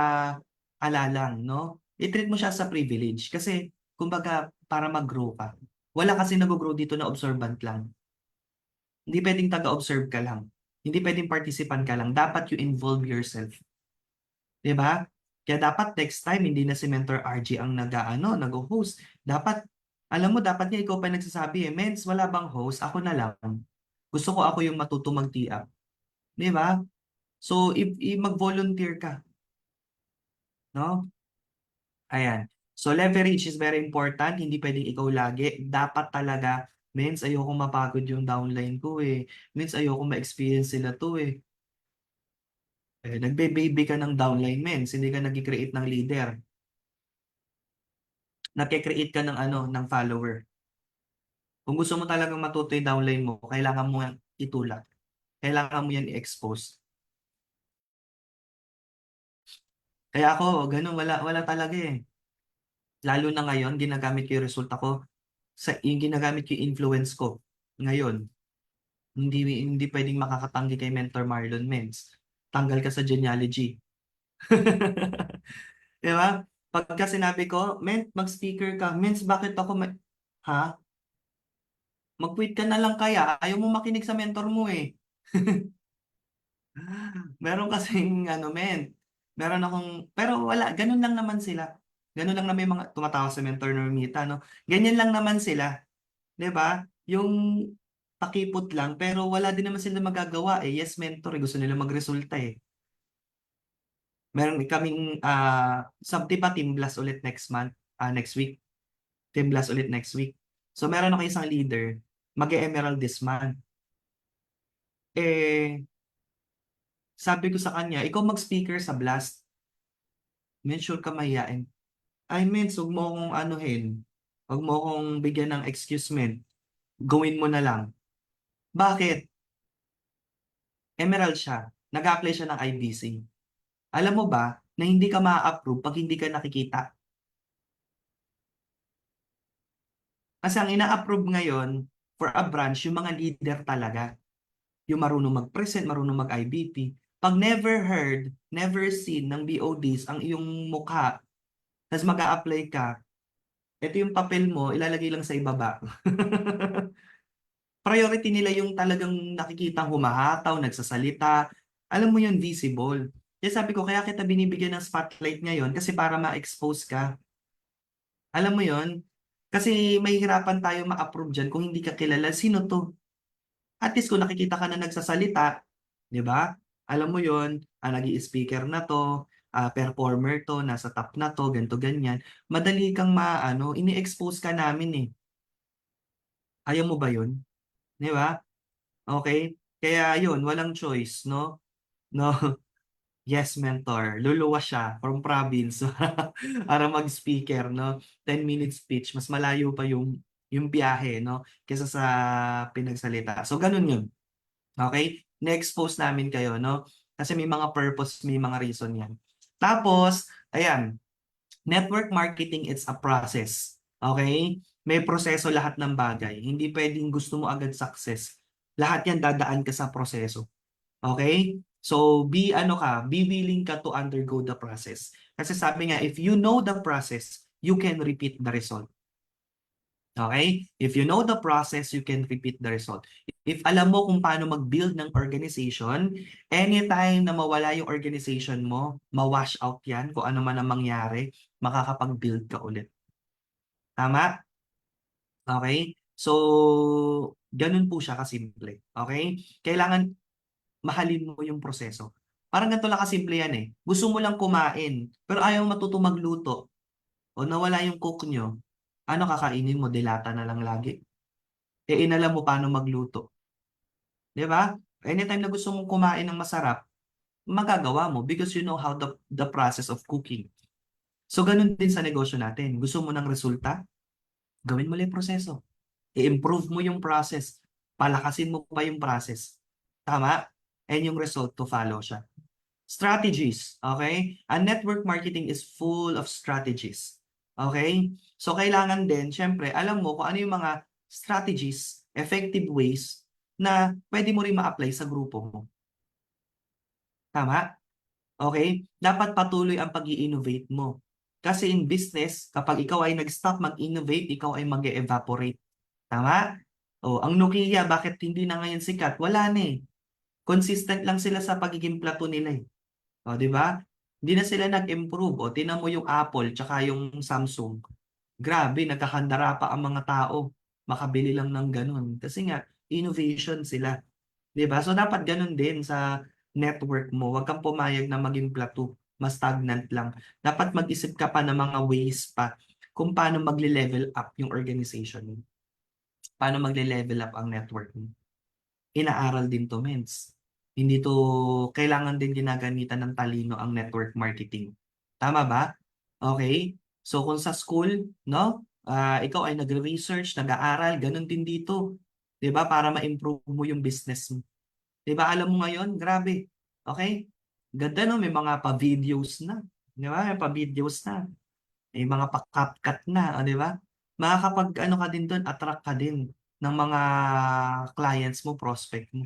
alalang, no? I-treat mo siya sa privilege kasi kumbaga para mag-grow ka. Wala kasi nag-grow dito na observant lang. Hindi pwedeng taga-observe ka lang. Hindi pwedeng participant ka lang. Dapat you involve yourself. 'Di ba? Kaya dapat next time, hindi na si Mentor RG ang nag-host. Dapat, alam mo, dapat nga ikaw pa nagsasabi Mens, wala bang host? Ako na lang. Gusto ko ako yung matuto mag-tee up. 'Di ba? So, if mag-volunteer ka. no? Ayan. So leverage is very important, hindi pwedeng ikaw lagi. Dapat talaga, mens, ayoko mapagod yung downline ko eh. Mens, ayoko ma-experience sila to eh. Nagbe-baby ka ng downline, mens, hindi ka nag-create ng leader. Nagke-create ka ng ano, ng follower. Kung gusto mo talagang matuto yung downline mo, kailangan mo yan itulak. Kailangan mo yan i-expose. Kaya ako, ganun, wala talaga eh. Lalo na ngayon, ginagamit ko yung resulta ko yung ginagamit ko yung influence ko ngayon. Hindi pwedeng makakatanggi kay Mentor Marlon Mens. Tanggal ka sa genealogy. Di ba? Pagka sinabi ko, mag-speaker ka. Mens, bakit ako ha? Mag-quit ka na lang kaya. Ayaw mo makinig sa mentor mo eh. Meron kasing ano, meron akong, pero wala, ganun lang naman sila. Ganun lang na may mga tumatawa sa mentor Normita, no? Ganyan lang naman sila. 'Di ba? Yung pakipot lang, pero wala din naman sila magagawa eh. Yes, mentor, gusto nila magresulta eh. Meron kaming di ba Team Blast ulit next week. Team Blast ulit next week. So meron ako isang leader, mag-emerald this month. Eh, sabi ko sa kanya, ikaw mag-speaker sa Blast. Men, sure ka mahihain. I mean, huwag mo akong anuhin. Huwag mo akong bigyan ng excuse, men. Gawin mo na lang. Bakit? Emerald siya. Nag-apply siya ng IBC. Alam mo ba na hindi ka ma-approve pag hindi ka nakikita? Kasi ang ina-approve ngayon for a branch, yung mga leader talaga. Yung marunong mag-present, marunong mag-IBP. Pag never heard, never seen ng BODs ang iyong mukha, tapos mag apply ka, ito yung papel mo, ilalagay lang sa ibaba. Priority nila yung talagang nakikitang humahataw, nagsasalita. Alam mo yun, visible. Kaya sabi ko, kaya kita binibigyan ng spotlight ngayon kasi para ma-expose ka. Alam mo yon. Kasi mahihirapan tayo ma-approve dyan kung hindi ka kilala. Sino to? At least kung nakikita ka na nagsasalita, di ba? Alam mo yon, nag-i-speaker na to, performer to, nasa top na to, ganto ganyan. Madali kang maano, ini-expose ka namin eh. Ayaw mo ba yun? Di ba? Okay? Kaya yun, walang choice, no? No, yes, mentor. Luluwas siya from province para mag-speaker, no? 10-minute speech, mas malayo pa yung biyahe, no? Kaysa sa pinagsalita. So, ganun yun. Okay? Na-expose namin kayo, no? Kasi may mga purpose, may mga reason yan. Tapos, ayan, network marketing, it's a process. Okay? May proseso lahat ng bagay. Hindi pwedeng gusto mo agad success. Lahat yan dadaan ka sa proseso. Okay? So, be willing ka to undergo the process. Kasi sabi nga, if you know the process, you can repeat the result. Okay? If you know the process, you can repeat the result. If alam mo kung paano mag-build ng organization, anytime na mawala yung organization mo, ma-wash out yan, kung ano man ang mangyari, makakapag-build ka ulit. Tama? Okay? So, ganun po siya kasimple. Okay? Kailangan mahalin mo yung proseso. Parang ganito lang kasimple yan eh. Gusto mo lang kumain, pero ayaw matuto magluto. O nawala yung cook nyo, ano kakainin mo? Delata na lang lagi. Inalam mo paano magluto. Di ba? Anytime na gusto mong kumain ng masarap, magagawa mo because you know how the process of cooking. So, ganun din sa negosyo natin. Gusto mo ng resulta? Gawin mo lang yung proseso. I-improve mo yung process. Palakasin mo pa yung process. Tama? And yung result to follow siya. Strategies, okay? And network marketing is full of strategies. Okay? So, kailangan din, syempre, alam mo kung ano yung mga strategies, effective ways na pwede mo rin ma-apply sa grupo mo. Tama? Okay? Dapat patuloy ang pag-i-innovate mo. Kasi in business, kapag ikaw ay nag-stop mag-innovate, ikaw ay mag-evaporate. Tama? O, ang Nokia, bakit hindi na ngayon sikat? Wala na eh. Consistent lang sila sa pagiging plato nila eh. O, di ba? Hindi na sila nag-improve. O, tinan mo yung Apple tsaka yung Samsung. Grabe, nagkakandara pa ang mga tao. Makabili lang ng ganun. Kasi nga, innovation sila. Di ba? So, dapat ganun din sa network mo. Huwag kang pumayag na maging plato. mas stagnant lang. Dapat mag-isip ka pa ng mga ways pa kung paano magle-level up yung organization mo. Paano magle-level up ang network mo. Inaaral din to, mens. Hindi to kailangan din ginagamitan ng talino ang network marketing. Tama ba? Okay? So kung sa school, no? Ikaw ay nagre-research, nag-aaral, ganun din dito. 'Di ba? Para ma-improve mo yung business mo. 'Di ba? Alam mo ngayon, grabe. Okay? Ganda no, may mga pa-videos na. 'Di ba? May pa-videos na. May mga pa-CapCut na, 'di ba? Makakapag ano ka din doon, attract ka din ng mga clients mo, prospect mo.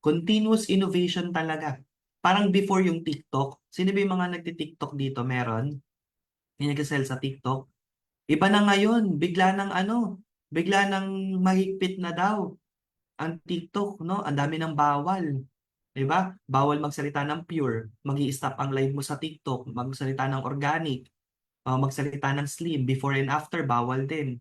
Continuous innovation talaga. Parang before yung TikTok. Sino ba yung mga nagti-TikTok dito? Meron? Yung nag-sell sa TikTok? Iba na ngayon. Bigla nang mahigpit na daw ang TikTok, no? Ang dami ng bawal. 'Di ba? Bawal magsalita ng pure. Magi-stop ang live mo sa TikTok. Magsalita ng organic. Magsalita ng slim. Before and after, bawal din.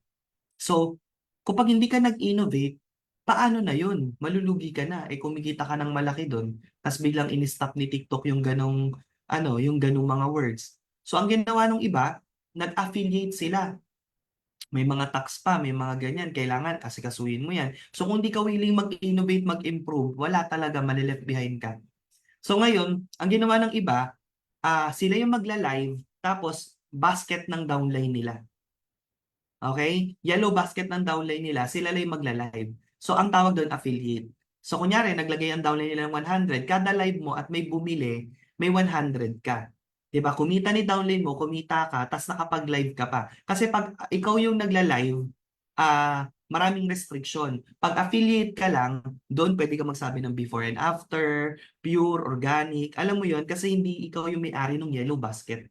So, kapag hindi ka nag-innovate, paano na yun? Malulugi ka na. Kumikita ka ng malaki doon. Tapos biglang in-stop ni TikTok yung ganong mga words. So, ang ginawa ng iba, nag-affiliate sila. May mga tax pa, may mga ganyan. Kailangan asikasuhin mo yan. So, kung di ka willing mag-innovate, mag-improve, wala talaga, malileft behind ka. So, ngayon, ang ginawa ng iba, sila yung magla-live, tapos basket ng downline nila. Okay? Yellow basket ng downline nila, sila lang yung magla-live. So, ang tawag doon, affiliate. So, kunyari, naglagay ang downline nila ng 100, kada live mo at may bumili, may 100 ka. 'Di ba? Kumita ni downline mo, kumita ka, tas nakapag-live ka pa. Kasi pag ikaw yung nagla-live, maraming restriction. Pag affiliate ka lang, doon pwede ka magsabi ng before and after, pure, organic. Alam mo yon kasi hindi ikaw yung may-ari ng yellow basket.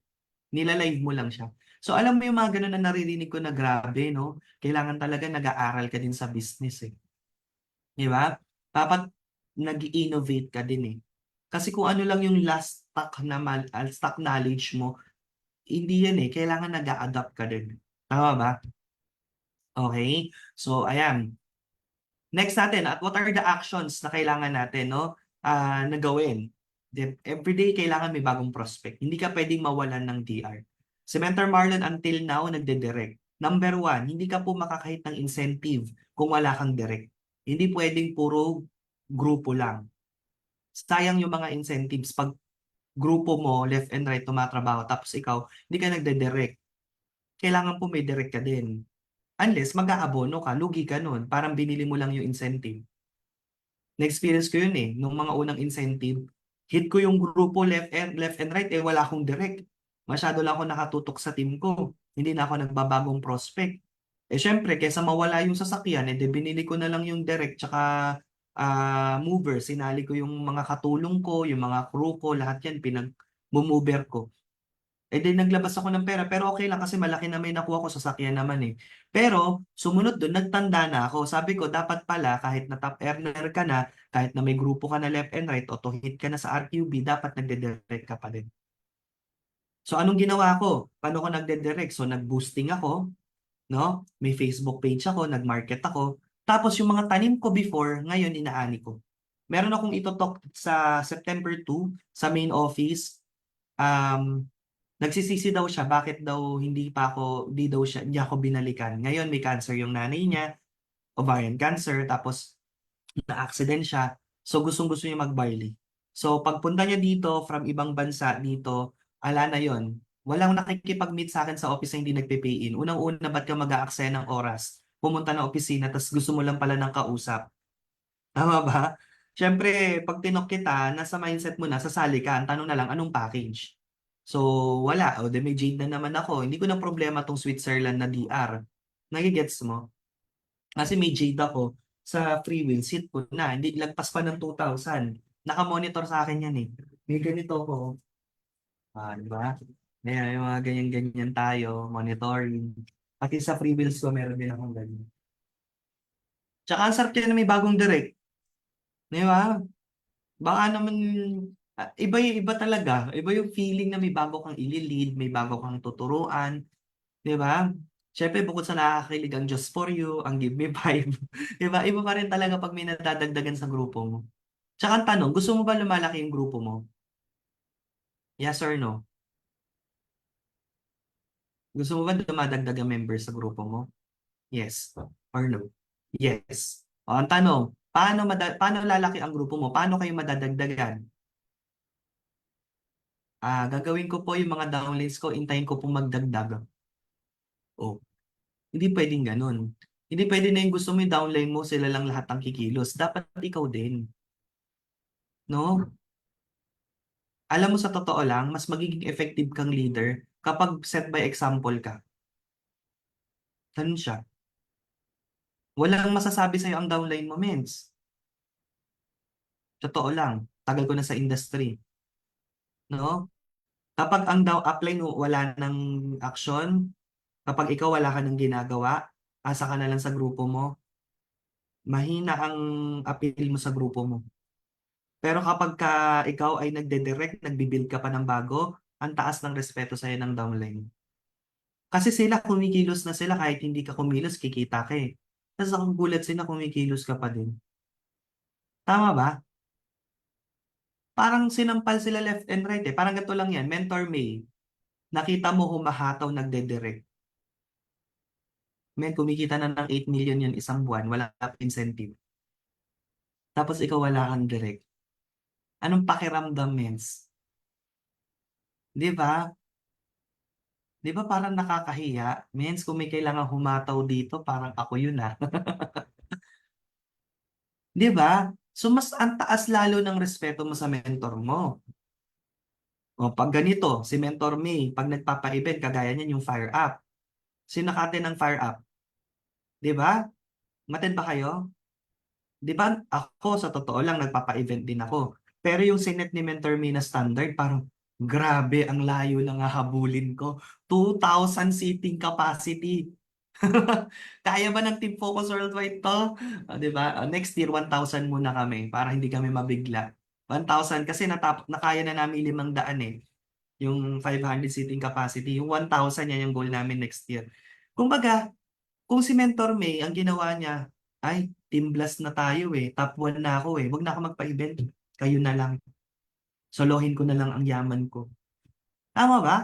Nila-live mo lang siya. So alam mo yung mga ganun na naririnig ko na grabe, no? Kailangan talaga nag-aaral ka din sa business eh. Di ba? Dapat nag-innovate ka din eh. Kasi kung ano lang yung last stock knowledge mo, hindi yan eh. Kailangan nag-a-adapt ka din. Tama ba? Okay? So, ayan. Next natin, at what are the actions na kailangan natin, no? Na gawin? Everyday kailangan may bagong prospect. Hindi ka pwedeng mawalan ng DR. Si Mentor Marlon until now nagde-direct. Number one, hindi ka po makakahit ng incentive kung wala kang direct. Hindi pwedeng puro grupo lang. Sayang yung mga incentives pag grupo mo, left and right, tumatrabaho, tapos ikaw, hindi ka nagde-direct. Kailangan po may direct ka din. Unless mag-aabono ka, lugi ka nun. Parang binili mo lang yung incentive. Na-experience ko yun eh, nung mga unang incentive. Hit ko yung grupo left and right, wala akong direct. Masyado lang ako nakatutok sa team ko. Hindi na ako nagbabagong prospect. Syempre, kesa mawala yung sasakyan, binili ko na lang yung direct tsaka mover. Sinali ko yung mga katulong ko, yung mga crew ko, lahat yan pinag-mover ko. Naglabas ako ng pera, pero okay lang kasi malaki na may nakuha ko, sasakyan naman eh. Pero, sumunod dun, nagtanda na ako. Sabi ko, dapat pala, kahit na top earner ka na, kahit na may grupo ka na left and right, auto hit ka na sa RQB, dapat nagde-direct ka pa din. So, anong ginawa ko? Paano ko nagde-direct? So, nag-boosting ako, no? May Facebook page ako, nag-market ako. Tapos, yung mga tanim ko before, ngayon inaani ko. Meron akong itotalk sa September 2 sa main office. Nagsisisi daw siya, bakit daw hindi ako binalikan. Ngayon may cancer yung nanay niya, ovarian cancer, tapos na-accident siya. So gustong-gusto niya mag-barley. So pagpunta niya dito from ibang bansa dito, ala na yon. Walang nakikipag-meet sa akin sa office na hindi nagpe-pay in. Unang-una, ba't ka mag-aaksaya ng oras? Pumunta ng opisina, tapos gusto mo lang pala ng kausap. Tama ba? Siyempre, pag tinok kita, nasa mindset mo na, sasali ka. Ang tanong na lang, anong package? So, wala. O, may Jade na naman ako. Hindi ko na problema tong Switzerland na DR. Nagigets mo? Kasi may Jade ako sa free will seat ko na. Hindi lagpas pa ng 2,000. Naka-monitor sa akin yan eh. May ganito ko. Di ba? May mga ganyan-ganyan tayo. Monitoring. Pati sa free wills ko, meron din akong ganyan. Tsaka ang sarap yan na may bagong direct. Di ba? Baka naman, iba talaga. Iba yung feeling na may bago kang ililid, may bago kang tuturuan, di ba? Siyempre, bukod sa nakakakilig ang Just for You, ang Give Me Five, di ba? Iba pa rin talaga pag may nadadagdagan sa grupo mo. Tsaka ang tanong, gusto mo ba lumalaki yung grupo mo? Yes or no? Gusto mo ba dumadagdag ang members sa grupo mo? Yes or no? Yes. O, ang tanong, paano lalaki ang grupo mo? Paano kayo madadagdagan? Gagawin ko po yung mga downloads ko, intayin ko pong magdagdag. O, hindi pwedeng ganun. Hindi pwede na yung gusto mo yung downline mo, sila lang lahat ang kikilos. Dapat ikaw din. No? Alam mo sa totoo lang, mas magiging effective kang leader kapag set by example ka. Ganun siya. Walang masasabi sa'yo ang downline mo, mens. Totoo lang. Tagal ko na sa industry. No? Kapag ang upline mo wala ng action, kapag ikaw wala ka ng ginagawa, asa ka na lang sa grupo mo, mahina ang appeal mo sa grupo mo. Pero kapag ikaw ay nagde-direct, nagbibuild ka pa ng bago, ang taas ng respeto sa'yo ng downline. Kasi sila kumikilos na sila kahit hindi ka kumilos, kikita ka eh. Tapos ang gulat sila kumikilos ka pa din. Tama ba? Parang sinampal sila left and right eh. Parang ganito lang yan. Mentor May, nakita mo humahataw nagde-direct. Men, kumikita na ng 8 million yun isang buwan, wala ka incentive. Tapos ikaw wala kang direct. Anong pakiramdam, mens? Di ba? Di ba parang nakakahiya? Mens, kung may kailangan humataw dito, parang ako yun ah. Di ba? So mas ang taas lalo ng respeto mo sa mentor mo. O pag ganito, si Mentor May, pag nagpapa-event, kagaya niyan yung Fire Up. Sino nakate ng Fire Up? Di ba? Matin ba kayo? Di ba? Ako, sa totoo lang, nagpapa-event din ako. Pero yung sinet ni Mentor May na standard, parang grabe, ang layo na nga habulin ko. 2,000 seating capacity. Kaya ba ng Team Focus Worldwide to? Di ba? Next year, 1,000 muna kami para hindi kami mabigla. 1,000 kasi nakaya na namin 500 eh. Yung 500 seating capacity. Yung 1,000 yan yung goal namin next year. Kumbaga, kung si Mentor May, ang ginawa niya, ay, team blast na tayo eh. Top 1 na ako eh. Huwag na ako magpa-event. Kayo na lang. Solohin ko na lang ang yaman ko. Tama ba?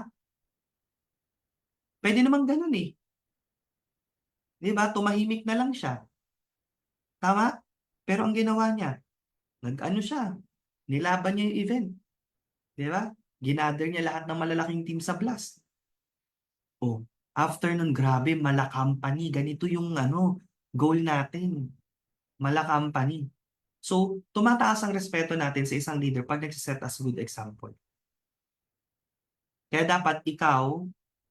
Pwede namang ganun eh. Di ba? Tumahimik na lang siya. Tama? Pero ang ginawa niya, nag-ano siya, nilaban niya yung event. Di ba? Ginather niya lahat ng malalaking team sa Blast. Oh, after nun, grabe, mala company. Ganito yung goal natin. Mala company. So, tumataas ang respeto natin sa isang leader pag nagsiset as good example. Kaya dapat ikaw,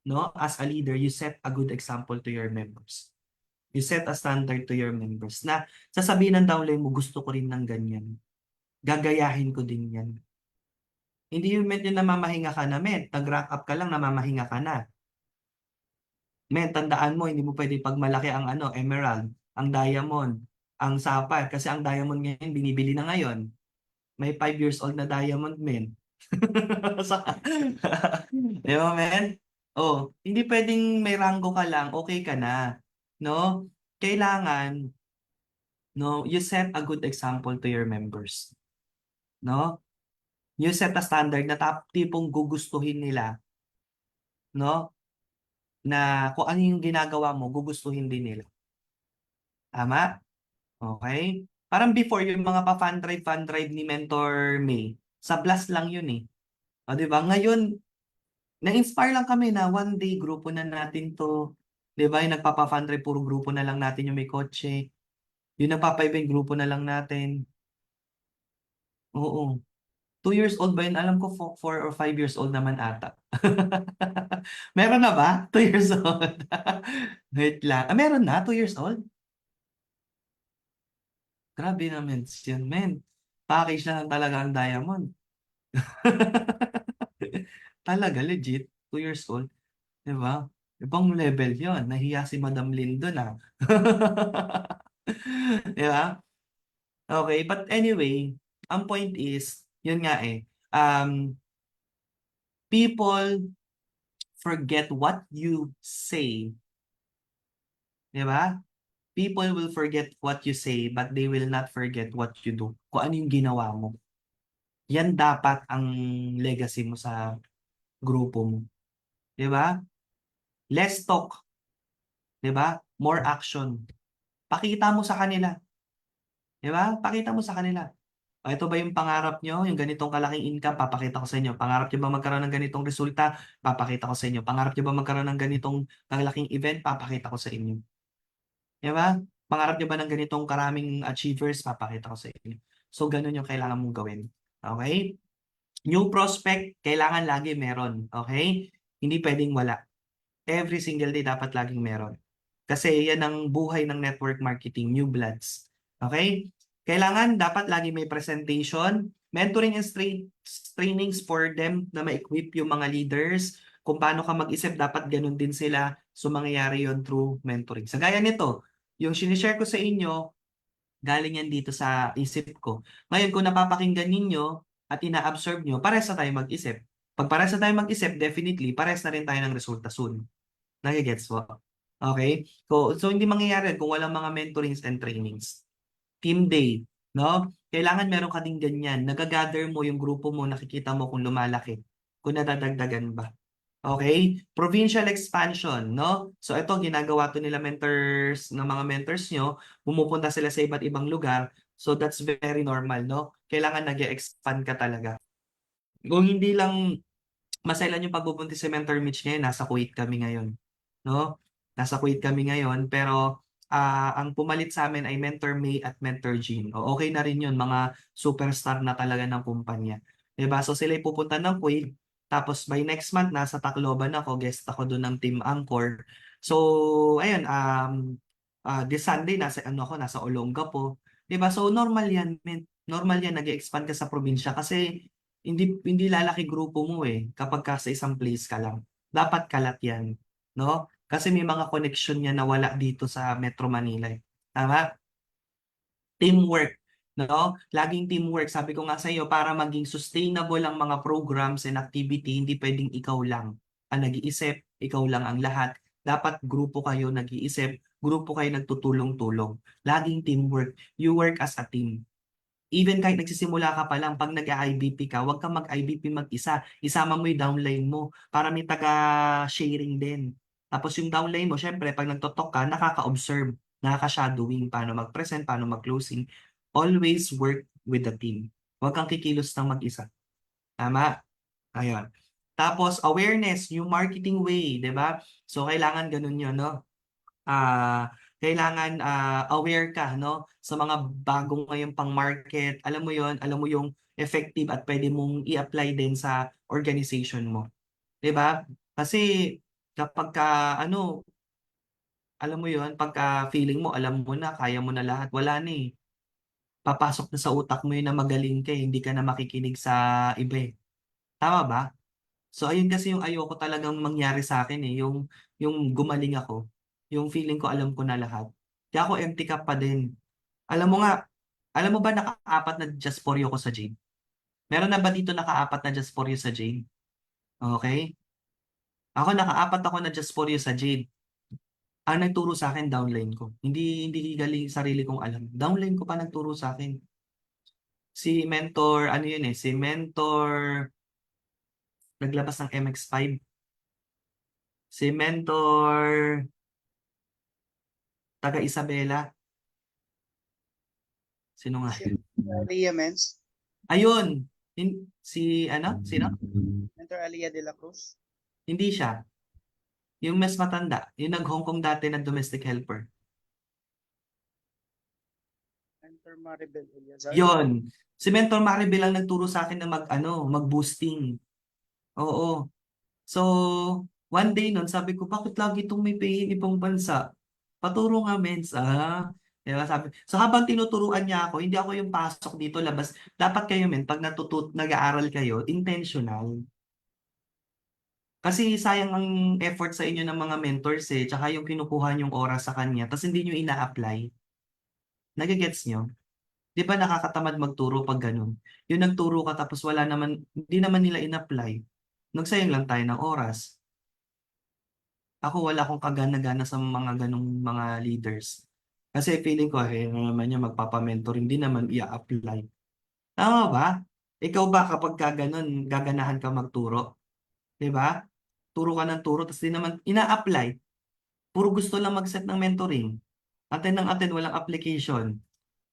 no, as a leader, you set a good example to your members. You set a standard to your members na sasabihin ng downline mo, gusto ko rin ng ganyan. Gagayahin ko din yan. Hindi yung medyo namamahinga ka na, nag-rank up ka lang, namamahinga ka na. Tandaan mo, hindi mo pwede pagmalaki ang emerald, ang diamond, ang sapphire. Kasi ang diamond ngayon, binibili na ngayon. May 5 years old na diamond, men. Di ba, men? Oh, hindi pwedeng may rango ka lang, okay ka na. No? Kailangan, no, you set a good example to your members. No? You set a standard na tipong gugustuhin nila, no? Na kung ano yung ginagawa mo, gugustuhin din nila. Tama? Okay? Parang before, yung mga fan drive ni Mentor May, sa Blast lang yun eh. O, di ba? Ngayon, na-inspire lang kami na one day, grupo na natin to. Di ba? Yung nagpapa-fan drive, puro grupo na lang natin yung may kotse. Yung nagpapa-event, grupo na lang natin. Oo. 2 years old ba yun? Alam ko 4 or 5 years old naman ata. Meron na ba? 2 years old. Wait lang. Meron na? 2 years old? Grabe naman yun, men. Package na lang talaga ang diamond. Talaga, legit. 2 years old. Diba? Ibang level yon. Nahiya si Madam Lin doon ah. Diba? Okay, but anyway, ang point is, yun nga eh, people forget what you say. Diba? People will forget what you say, but they will not forget what you do. Kung ano yung ginawa mo. Yan dapat ang legacy mo sa grupo mo. 'Di ba? Less talk, 'di ba? More action. Pakita mo sa kanila, 'di ba? Pakita mo sa kanila. O ito ba yung pangarap nyo? Yung ganitong kalaking income, papakita ko sa inyo. Pangarap nyo ba magkaroon ng ganitong resulta? Papakita ko sa inyo. Pangarap nyo ba magkaroon ng ganitong kalaking event? Papakita ko sa inyo. Di ba? Pangarap nyo ba ng ganitong karaming achievers? Papakita ko sa inyo. So, ganun yung kailangan mong gawin. Okay? New prospect, kailangan lagi meron. Okay? Hindi pwedeng wala. Every single day dapat laging meron. Kasi yan ang buhay ng network marketing, new bloods. Okay? Kailangan dapat lagi may presentation, mentoring and trainings for them na ma-equip yung mga leaders. Kung paano ka mag-isip, dapat ganun din sila. So, mangyayari yon through mentoring. Sa gaya nito, yung sinishare ko sa inyo, galing yan dito sa isip ko. Ngayon, kung napapakinggan ninyo at ina-absorb nyo, pares na tayo mag-isip. Pag pares na tayo mag-isip, definitely, pares na rin tayo ng resulta soon. Nagigets mo? Okay? So hindi mangyayari kung walang mga mentorings and trainings. Team day, no? Kailangan meron ka ding ganyan. Nagagather mo yung grupo mo, nakikita mo kung lumalaki, kung nadadagdagan ba. Okay? Provincial expansion, no? So ito, ginagawa to nila mentors, ng mga mentors nyo, pumupunta sila sa iba't ibang lugar. So that's very normal, no? Kailangan nag-expand ka talaga. Kung hindi lang masailan yung pagbubuntis si Mentor Mitch ngayon, nasa Kuwait kami ngayon. No? Nasa Kuwait kami ngayon, pero ang pumalit sa amin ay Mentor May at Mentor Jean. O, okay na rin yun, mga superstar na talaga ng kumpanya. Diba? So sila pupunta ng Kuwait, tapos by next month, nasa Tacloban ako, guest ako doon ng Team Angkor. So, ayun, this Sunday, nasa Olongapo. Diba? So, normal yan, men. Normal yan, nag-expand ka sa probinsya kasi hindi lalaki grupo mo eh kapag ka sa isang place ka lang. Dapat kalat yan, no? Kasi may mga connection yan na wala dito sa Metro Manila eh. Tama? Teamwork, no? Laging teamwork. Sabi ko nga sa iyo, para maging sustainable ang mga programs and activity, hindi pwedeng ikaw lang ang nag-iisip, ikaw lang ang lahat. Dapat grupo kayo nag-iisip, grupo kayo nagtutulong-tulong. Laging teamwork. You work as a team. Even kahit nagsisimula ka pa lang, pag nag-IBP ka, huwag kang mag-IBP mag-isa. Isama mo yung downline mo para may taga-sharing din. Tapos yung downline mo, syempre, pag nagtotok ka, nakaka-observe, nakaka-shadowing, paano mag-present, paano mag-closing. Always work with the team. Huwag kang kikilos ng mag-isa. Tama? Ayun. Tapos, awareness, yung marketing way, di ba? So, kailangan ganun yun, no? Kailangan aware ka no sa mga bagong ngayong pang-market. Alam mo 'yon, alam mo yung effective at pwede mong i-apply din sa organization mo, 'di ba? Kasi kapag ka ano, alam mo 'yon, pagka feeling mo alam mo na, kaya mo na lahat, wala na eh. Papasok na sa utak mo yun na magaling ka eh, hindi ka na makikinig sa iba eh. Tama ba? So ayun kasi yung ayoko talagang mangyari sa akin eh, yung gumaling ako, yung feeling ko alam ko na lahat. Kaya ako empty cup pa din. Alam mo nga, alam mo ba naka-apat na Just for You ko sa Jade? Meron na ba dito naka-apat na Just for You sa Jade? Okay? Ako naka-apat ako na Just for You sa Jade. Ang nagturo sa akin downline ko. Hindi galing sarili kong alam. Downline ko pa nagturo sa akin. Si mentor, ano yun eh, si mentor naglabas ng MX5. Si mentor taga Isabela. Sino nga? Si Aliyah Mens, Ayun. Si ano? Sino? Mentor Aliyah de la Cruz, Hindi siya. Yung mas matanda. Yung nag-Hong Kong dati na domestic helper. Mentor Maribel Eliazar, Yon. Si Mentor Maribel ang nagturo sa akin na mag-boosting. Oo. So, one day nun, sabi ko, bakit lagi itong may pain ibang bansa? Paturo nga, mens. Diba, sabi. So, habang tinuturuan niya ako, hindi ako yung pasok dito, labas. Dapat kayo, men, pag nag-aaral kayo, intentional. Kasi sayang ang effort sa inyo ng mga mentors eh, tsaka yung kinukuha yung oras sa kanya, tapos hindi nyo ina-apply. Nagigets nyo? Di ba nakakatamad magturo pag ganun? Yung nagturo ka tapos wala naman, hindi naman nila in-apply. Nagsayang lang tayo ng oras. Ako wala akong kagana-gana sa mga ganung mga leaders. Kasi feeling ko, ano naman niya magpapamentor, hindi naman i-apply. Tama ba? Ikaw ba kapag ka ganun, gaganahan ka magturo? 'Di ba? Turo ka ng turo, tapos di naman ina-apply. Puro gusto lang mag-set ng mentoring. Attend ng attend, walang application.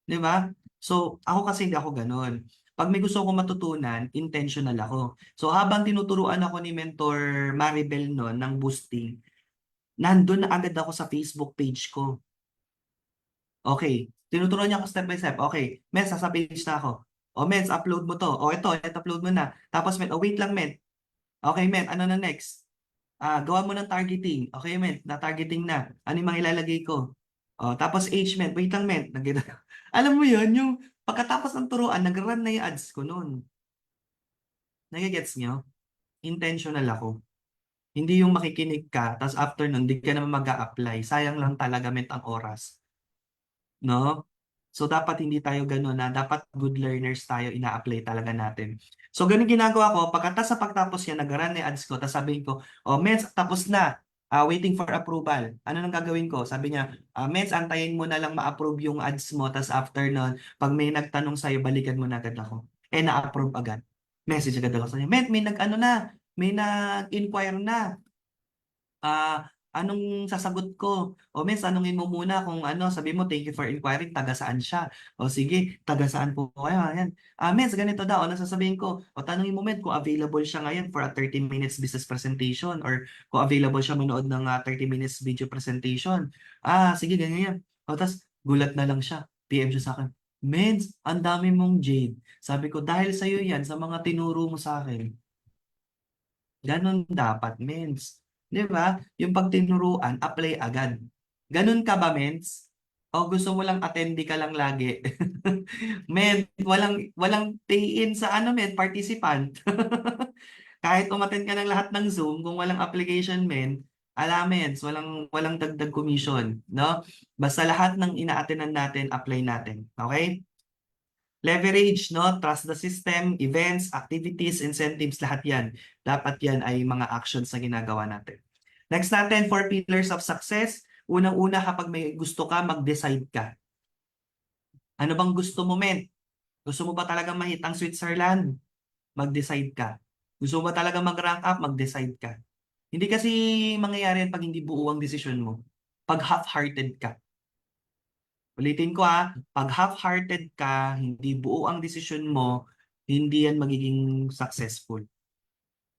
'Di ba? So, ako kasi hindi ako gano'n. Pag may gusto akong matutunan, intentional ako. So, habang tinuturuan ako ni Mentor Maribel no'n ng boosting, nandun na agad ako sa Facebook page ko. Okay, tinuturuan niya ako step by step. Okay, Mens, nasa page na ako. O, Mens, upload mo to. O, ito, upload mo na. Tapos, Men, wait lang, Men. Okay, Men, ano na next? Gawa mo ng targeting. Okay, men, na-targeting na. Ano yung mga ilalagay ko? Tapos age, men. Wait lang, men. Alam mo yun, yung pagkatapos ng turuan, nag-run na yung ads ko noon. Nagigets nyo? Intentional ako. Hindi yung makikinig ka, tapos after nun, di ka naman mag-a-apply. Sayang lang talaga, men, ang oras. No? So, dapat hindi tayo gano'n na dapat good learners tayo, ina-apply talaga natin. So, ganun ginagawa ko. Pagkatapos sa pagtapos yan, nag-run na yung ads ko, tapos sabihin ko, oh, Mens, tapos na. Waiting for approval. Ano nang gagawin ko? Sabi niya, Mens, antayin mo na lang ma-approve yung ads mo, tapos after nun, pag may nagtanong sa'yo, balikan mo na agad ako. Na-approve agad. Message agad ako sa niya, Mens, may nag-ano na, may nag-inquire na. Anong sasagot ko? O miss, tanungin mo muna kung ano, sabi mo, thank you for inquiring, taga saan siya? O sige, taga saan po kayo? Ayan. Miss, ganito daw, ano sasabihin ko? O tanungin mo, men, kung available siya ngayon for a 30 minutes business presentation or kung available siya manood ng 30 minutes video presentation. Sige, ganyan yan. O tas, gulat na lang siya. PM siya sa akin. Mens, ang dami mong Jade. Sabi ko, dahil sa'yo yan, sa mga tinuro mo sa akin. Ganon dapat, mens. 'Di ba? Yung pag tinuruan, apply agad. Ganon ka ba, mens? O gusto mo lang attendee ka lang lagi? Men, walang walang pay-in sa ano, men, participant. Kahit umattend ka ng lahat ng Zoom, kung walang application, men, mens, walang walang dagdag commission, no? Basta lahat ng ina-attendan natin, apply natin. Okay? Leverage, no? Trust the system, events, activities, incentives, lahat yan. Dapat yan ay mga actions na ginagawa natin. Next natin, 4 pillars of success. Unang-una, kapag may gusto ka, mag-decide ka. Ano bang gusto mo, men? Gusto mo ba talaga mahit ang Switzerland? Mag-decide ka. Gusto mo ba talaga mag-rank up? Mag-decide ka. Hindi kasi mangyayari yan pag hindi buo ang desisyon mo. Pag half-hearted ka. Ulitin ko pag half-hearted ka, hindi buo ang desisyon mo, hindi yan magiging successful.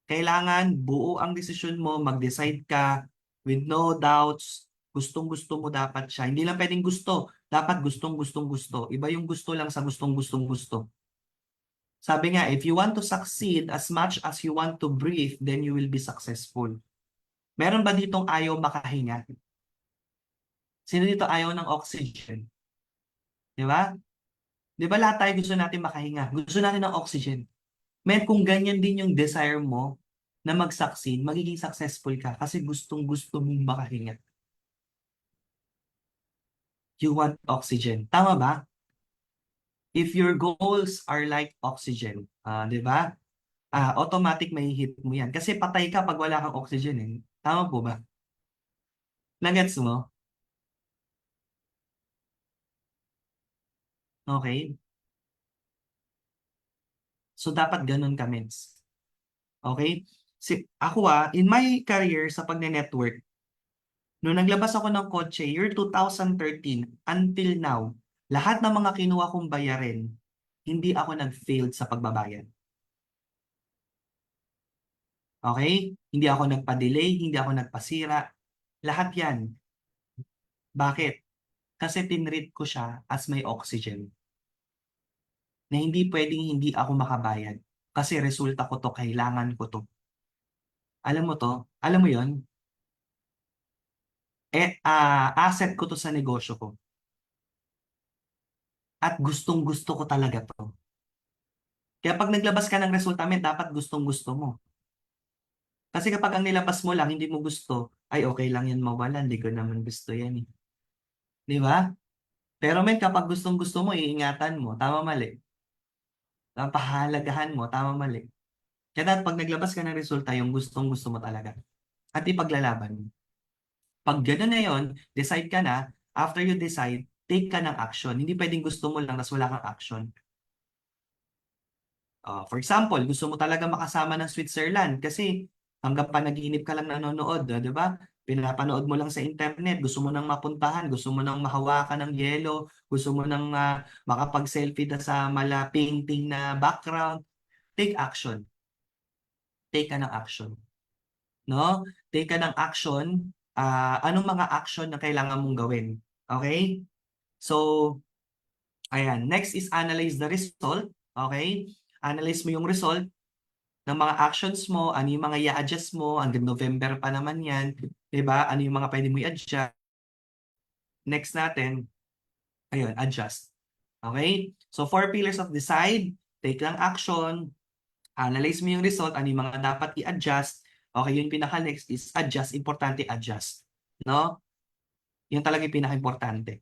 Kailangan buo ang desisyon mo, mag-decide ka with no doubts, gustong-gusto mo dapat siya. Hindi lang pwedeng gusto, dapat gustong-gustong gusto. Iba yung gusto lang sa gustong-gustong gusto. Sabi nga, if you want to succeed as much as you want to breathe, then you will be successful. Meron ba ditong ayaw makahinga? Sino dito ayaw ng oxygen? Di ba? Di ba lahat tayo gusto natin makahinga? Gusto natin ng oxygen. Men, kung ganyan din yung desire mo na mag-succeed, magiging successful ka kasi gustong-gusto mong makahinga. You want oxygen. Tama ba? If your goals are like oxygen, di ba? Automatic may hit mo yan. Kasi patay ka pag wala kang oxygen eh. Tama po ba? Nagets mo? Okay? So, dapat ganun ka, mens. Okay? Ako in my career sa pagne-network, nung naglabas ako ng kotse, year 2013, until now, lahat ng mga kinuha kong bayarin, hindi ako nag-failed sa pagbabayad. Okay? Hindi ako nagpa-delay, hindi ako nagpasira. Lahat yan. Bakit? Kasi tinreat ko siya as my oxygen. Na hindi pwedeng hindi ako makabayad. Kasi resulta ko to, kailangan ko to. Alam mo to? Alam mo yon? Asset ko to sa negosyo ko. At gustong-gusto ko talaga to. Kaya pag naglabas ka ng resulta, dapat gustong-gusto mo. Kasi kapag ang nilabas mo lang, hindi mo gusto, ay okay lang yan mawala, hindi ko naman gusto yan eh. Di ba? Pero kapag gustong-gusto mo, iingatan mo, tama mali. Ang pahalagahan mo, tama mali. Kaya dapat pag naglabas ka ng resulta, yung gustong-gusto mo talaga. At ipaglalaban mo. Pag gano'n na yon, decide ka na, after you decide, take ka ng action. Hindi pwedeng gusto mo lang, tas wala kang action. For example, gusto mo talaga makasama ng Switzerland kasi hanggang panaginip ka lang nanonood, di ba? Pinapanood mo lang sa internet, gusto mo nang mapuntahan, gusto mo nang mahawakan ng yelo, gusto mo nang makapag-selfie sa mala painting na background. Take action. Take ka ng action. No? Take ka ng action. Anong mga action na kailangan mong gawin? Okay? So, ayan. Next is analyze the result. Okay? Analyze mo yung result ng mga actions mo, ano yung mga i-adjust mo, hanggang November pa naman yan, 'di ba? Ano yung mga pwede mo i-adjust. Next natin, ayun, adjust. Okay? So, 4 pillars of decide, take lang action, analyze mo yung result, ano yung mga dapat i-adjust. Okay, yung pinaka-next is adjust, importante adjust. No? Yun talaga yung pinaka-importante.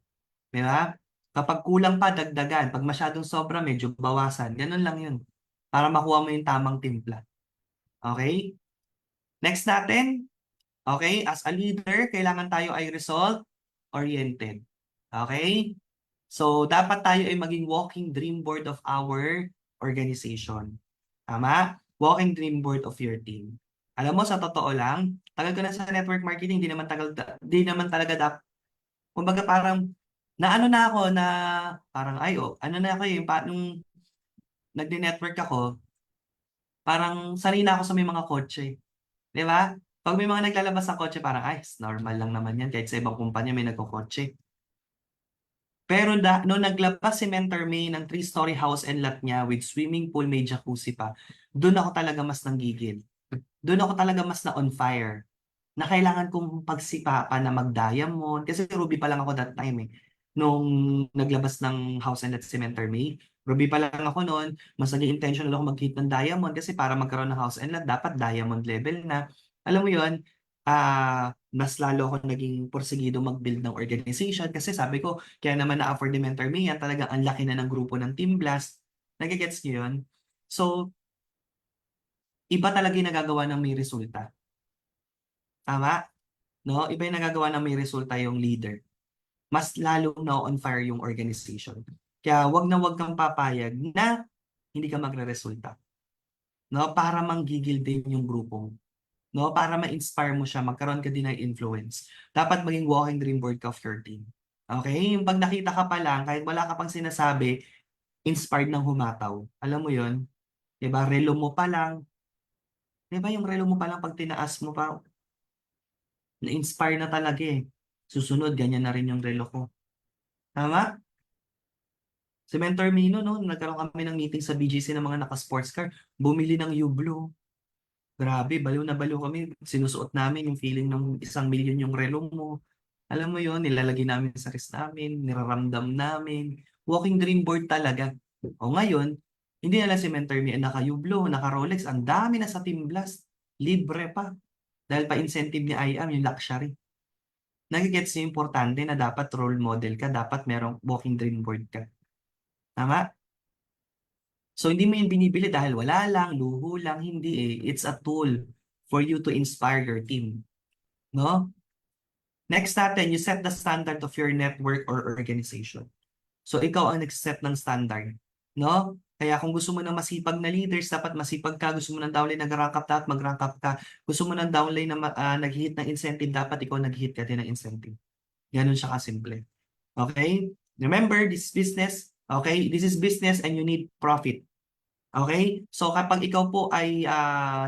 Di ba? Kapag kulang pa, dagdagan. Pag masyadong sobra, medyo bawasan. Ganun lang yun. Para makuha mo yung tamang timpla. Okay? Next natin, okay, as a leader, kailangan tayo ay result-oriented. Okay? So, dapat tayo ay maging walking dream board of our organization. Tama? Walking dream board of your team. Alam mo, sa totoo lang, tagal ko na sa network marketing, di naman talaga kumbaga parang, naano na ako na, parang, ay, oh, ano na ako yung, nung nagdi-network ako, parang sanay na ako sa may mga kotse. Di ba? Pag may mga naglalabas sa kotse, parang, ay, normal lang naman yan. Kahit sa ibang kumpanya may nagkokotse. Pero nung naglabas si Mentor May ng 3-story house and lot niya with swimming pool, may jacuzzi pa, doon ako talaga mas nanggigil. Doon ako talaga mas na on fire. Na kailangan kong pagsipapan na mag-diamond. Kasi Ruby pa lang ako that time eh. Nung naglabas ng house and lot si Mentor May. Ruby pa lang ako noon. Mas naging intentional ako mag-hit ng diamond kasi para magkaroon ng house and lot, dapat diamond level na. Alam mo yon, mas lalo ako naging porsigido mag-build ng organization kasi sabi ko, kaya naman na-afford ni Mentor Me yan, talagang ang laki na ng grupo ng Team Blast. Nagigets niyo yun? So, iba talaga yung nagagawa ng may resulta. Tama? No? Iba yung nagagawa ng may resulta yung leader. Mas lalo na on fire yung organization. Kaya wag na wag kang papayag na hindi ka magre-resulta. No? Para manggigil din yung grupo mo. No? Para ma-inspire mo siya, magkaroon ka din ng influence. Dapat maging walking dream board ka of your team. Okay? Yung pag nakita ka pa lang, kahit wala ka pang sinasabi, inspired ng humataw. Alam mo yun? Diba? Relo mo pa lang. Diba yung relo mo pa lang pag tinaas mo pa, na-inspire na talaga eh. Susunod, ganyan na rin yung relo ko. Tama? Si Mentor Mino, no, nagkaroon kami ng meeting sa BGC ng mga naka-sports car, bumili ng Hublot. Grabe, baliw na baliw kami. Sinusuot namin yung feeling ng 1 milyon yung relo mo. Alam mo yon, nilalagay namin sa wrist namin, niraramdam namin. Walking dream board talaga. O ngayon, hindi na lang si Mentor Me naka-Hublot, naka-Rolex, ang dami na sa Team Blast. Libre pa. Dahil pa incentive ni IAM, yung luxury. Nagigets niyo importante na dapat role model ka, dapat merong walking dream board ka. Tama? So hindi mo yun binibili dahil wala lang, luho lang, hindi eh. It's a tool for you to inspire your team. No? Next natin, you set the standard of your network or organization. So ikaw ang nag-set ng standard. No? Kaya kung gusto mo ng masipag na leaders, dapat masipag ka. Gusto mo ng downline nag-rank up, dapat mag-rank up ka. Gusto mo ng downline na nag-hit ng incentive, dapat ikaw nag-hit ka din ng incentive. Ganun siya kasimple. Okay? Remember, this business, okay? This is business and you need profit. Okay? So kapag ikaw po ay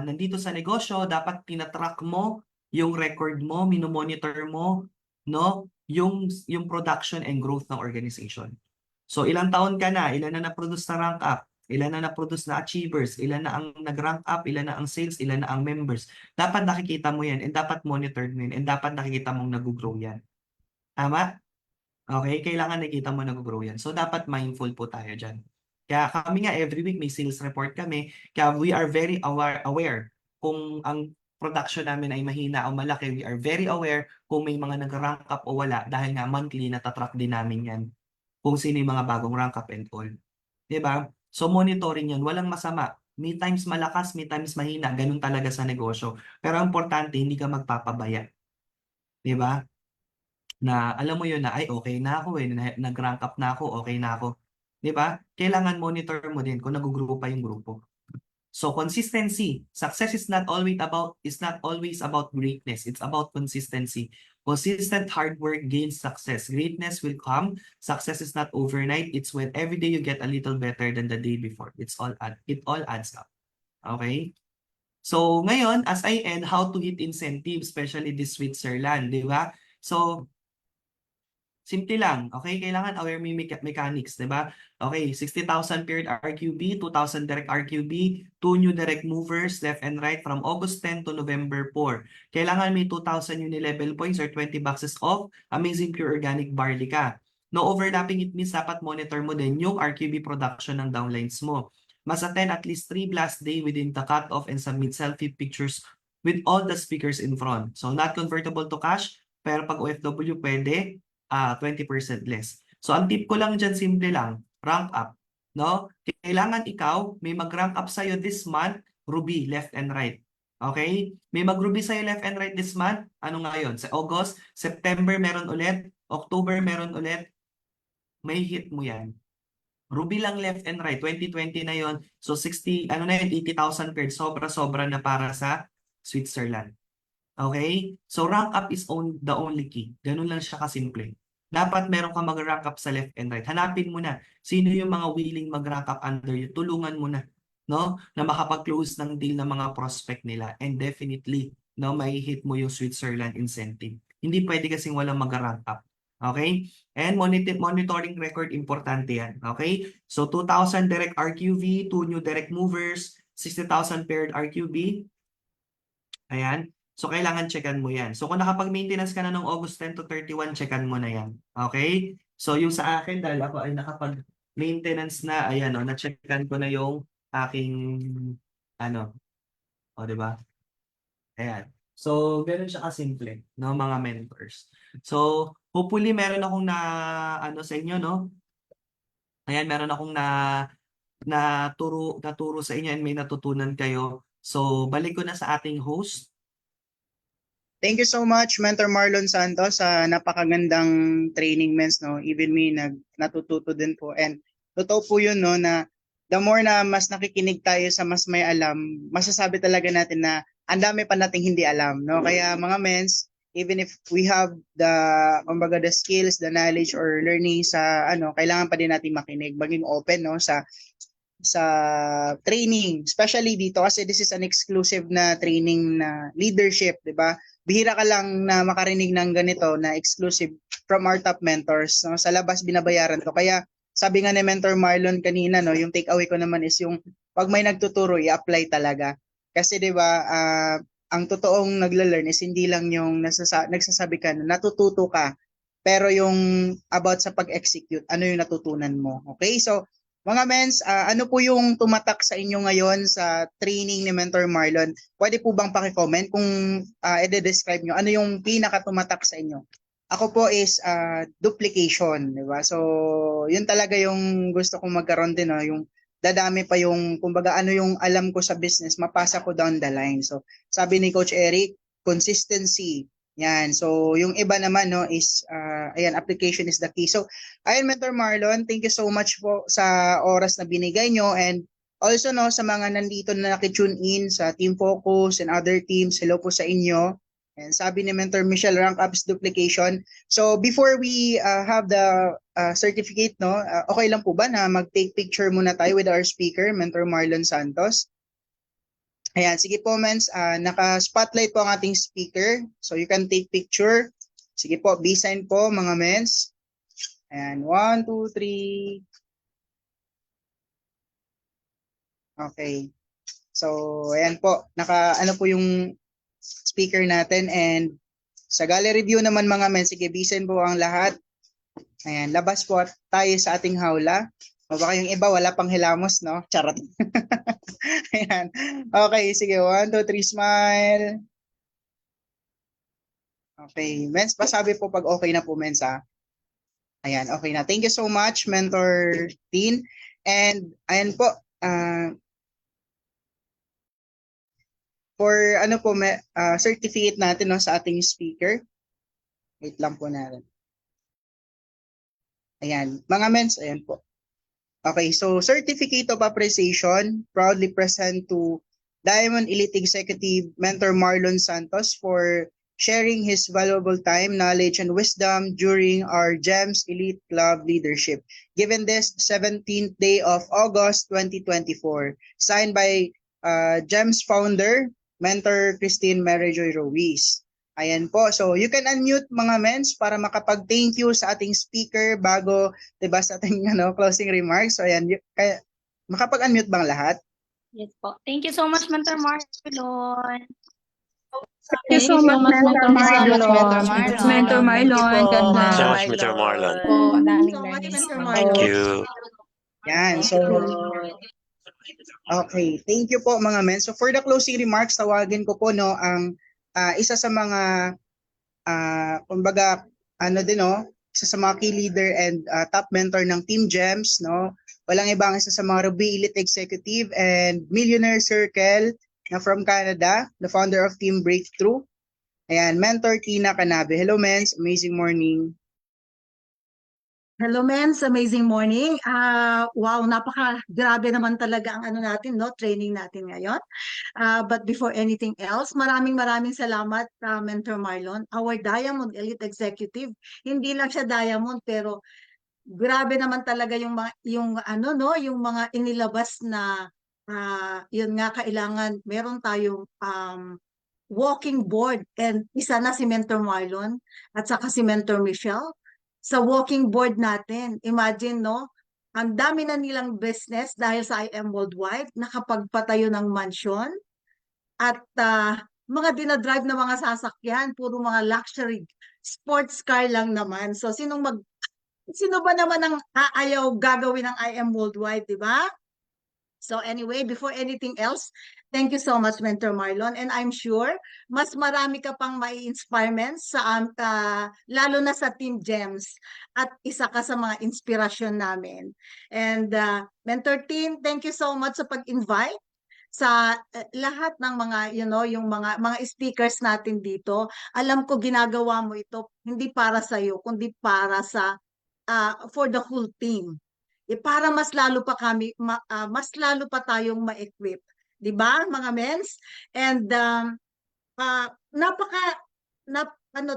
nandito sa negosyo, dapat tinatrack mo yung record mo, minomonitor mo, no? Yung production and growth ng organization. So ilang taon ka na, ilan na na-produce na rank up, ilan na na-produce na achievers, ilan na ang nag-rank up, ilan na ang sales, ilan na ang members. Dapat nakikita mo yan and dapat monitor mo yan and dapat nakikita mong nag-grow yan. Tama? Okay, kailangan nakita mo nag-grow yan. So, dapat mindful po tayo dyan. Kaya kami nga, every week may sales report kami. Kaya we are very aware kung ang production namin ay mahina o malaki. We are very aware kung may mga nag-rank up o wala dahil nga monthly natatrack din namin yan kung sino yung mga bagong rank up and all. Diba? So, monitoring yan. Walang masama. May times malakas, may times mahina. Ganun talaga sa negosyo. Pero ang importante, hindi ka magpapabaya. Diba? Na alam mo yun na, ay, okay na ako eh, nag-rank up na ako, okay na ako. 'di ba? Kailangan monitor mo din kung nag-grow pa yung grupo. So consistency. Success is not always about greatness. It's about consistency. Consistent hard work gains success. Greatness will come. Success is not overnight. It's when every day you get a little better than the day before. It all adds up. Okay? So ngayon, as I end, how to hit incentive, especially this Switzerland, di ba? So simple lang, okay? Kailangan aware mo yung mechanics, di ba? Okay, 60,000 paired RQB, 2,000 direct RQB, 2 new direct movers left and right from August 10 to November 4. Kailangan may 2,000 uni-level points or 20 boxes of Amazing Pure Organic Barley ka. No overlapping, it means dapat monitor mo din yung RQB production ng downlines mo. Must attend at least 3 blast day within the cutoff and submit selfie pictures with all the speakers in front. So not convertible to cash, pero pag OFW pwede, 20% less. So ang tip ko lang dyan, simple lang, rank up. No? Kailangan ikaw, may mag-rank up sa'yo this month, Ruby, left and right. Okay? May mag-Ruby sa'yo left and right this month. Ano nga yun? Sa August, September meron ulit, October meron ulit, may hit mo yan. Ruby lang left and right, 2020 na yon. So 60, ano na yun, 80,000 pairs, sobra-sobra na para sa Switzerland. Okay? So rank up is the only key. Ganun lang siya kasimple. Dapat meron ka mag-rank up sa left and right. Hanapin mo na sino yung mga willing mag-rank up under you. Tulungan mo na, no? Na makapag-close ng deal ng mga prospect nila. And definitely, no, may hit mo yung Switzerland incentive. Hindi pwede kasing walang mag-rank up. Okay? And monitoring record, importante yan. Okay? So 2,000 direct RQV, 2 new direct movers, 60,000 paired RQB. Ayan. So, kailangan checkan mo yan. So, kung nakapag-maintenance ka na ng August 10 to 31, checkan mo na yan. Okay? So, yung sa akin, dahil ako ay nakapag-maintenance na, ayan, na-checkan ko na yung aking, ano, o, di ba? Ayan. So, ganun siya kasimple, no, mga mentors. So, hopefully, meron akong ano sa inyo, no? Ayan, meron akong naturo sa inyo and may natutunan kayo. So, balik ko na sa ating host. Thank you so much, Mentor Marlon Santos, sa napakagandang training, Mens, no? Even me, natututo din po. And totoo po yun, no, na the more na mas nakikinig tayo sa mas may alam, masasabi talaga natin na ang dami pa nating hindi alam, no? Kaya mga Mens, even if we have kumbaga, the skills, the knowledge, or learning sa, kailangan pa din natin makinig, maging open, no, sa training, especially dito kasi this is an exclusive na training na leadership, 'di ba? Bihira ka lang na makarinig ng ganito na exclusive from our top mentors. No? Sa labas binabayaran to. Kaya sabi nga ni Mentor Marlon kanina, no, yung take away ko naman is yung pag may nagtuturo, i-apply talaga. Kasi 'di ba, ang totoong nagla-learn is hindi lang yung nagsasabi ka na natututo ka, pero yung about sa pag-execute, ano yung natutunan mo. Okay? So, mga mens, ano po yung tumatak sa inyo ngayon sa training ni Mentor Marlon? Pwede po bang paki-comment kung i-describe nyo ano yung pinaka tumatak sa inyo? Ako po is duplication, di ba? So, yun talaga yung gusto kong magkaroon din, no? Yung dadami pa yung, kumbaga ano yung alam ko sa business, mapasa ko down the line. So, sabi ni Coach Eric, consistency. Yan. So, yung iba naman, no, is, ayan, application is the key. So, ayun, Mentor Marlon, thank you so much po sa oras na binigay nyo, and also, no, sa mga nandito na nakitune in sa Team Focus and other teams, hello po sa inyo. And sabi ni Mentor Michelle, rank up is duplication. So before we have the certificate, no, okay lang po ba na mag-take picture muna tayo with our speaker, Mentor Marlon Santos? Ayan, sige po, Mens. Naka-spotlight po ang ating speaker. So you can take picture. Sige po, B-sign po, mga Mens. Ayan, 1, 2, 3. Okay. So, ayan po. Ano po yung speaker natin, and sa gallery view naman, mga Mens, sige, B-sign po ang lahat. Ayan, labas po tayo sa ating hawla. O baka yung iba wala pang hilamos, no? Charot. Ayan. Okay, sige. 1, 2, 3, smile. Okay. Mens, pasabi po pag okay na po, Mens, ha? Ayan, okay na. Thank you so much, Mentor Dean. And ayan po, for ano po, certificate natin, no, sa ating speaker. Wait lang po natin. Ayan, mga Mens, ayan po. Okay, so Certificate of Appreciation proudly present to Diamond Elite Executive Mentor Marlon Santos for sharing his valuable time, knowledge, and wisdom during our GEMS Elite Club leadership. Given this 17th day of August 2024, signed by GEMS founder, Mentor Christine Maryjoy Ruiz. Ayan po. So you can unmute mga mens para makapag-thank you sa ating speaker bago 'di ba sa ating closing remarks. So ayan, kaya makapag-unmute bang lahat? Yes po. Thank you so much, Mentor Marlon. Thank you so much, Mentor Marlon. Mentor Marlon. God bless. So much, Mentor Marlon. Po, ang daming So much, learnings Mentor po. Marlon. Thank you. Yan. So okay, thank you po mga men. So for the closing remarks, tawagin ko po ang isa sa mga kumbaga isa sa mga key leader and top mentor ng Team GEMS, walang ibang isa sa mga Ruby Elite Executive and Millionaire Circle na from Canada, the founder of Team Breakthrough. Ayan, Mentor Tina Canabe. Hello, mens. Amazing morning. Hello, Mens. Amazing morning. Wow, grabe naman talaga ang natin, training natin ngayon. But before anything else, maraming salamat, Mentor Marlon. Our Diamond Elite Executive, hindi lang siya Diamond, pero grabe naman talaga yung mga inilabas na yun nga, kailangan meron tayong walking board, and isa na si Mentor Marlon at saka si Mentor Michelle sa walking board natin. Imagine, ang dami na nilang business dahil sa IM Worldwide, nakapagpatayo ng mansion at mga dinadrive na mga sasakyan, puro mga luxury sports car lang naman. So sino ba naman ang aayaw gagawin ng IM Worldwide, di ba? So anyway, before anything else, thank you so much, Mentor Marlon. And I'm sure, mas marami ka pang mai-inspirement lalo na sa Team GEMS. At isa ka sa mga inspirasyon namin. And Mentor Team, thank you so much sa pag-invite sa lahat ng mga, yung mga speakers natin dito. Alam ko ginagawa mo ito hindi para sa iyo, kundi para sa for the whole team. Para mas lalo pa mas lalo pa tayong ma-equip, 'di ba, mga mens? And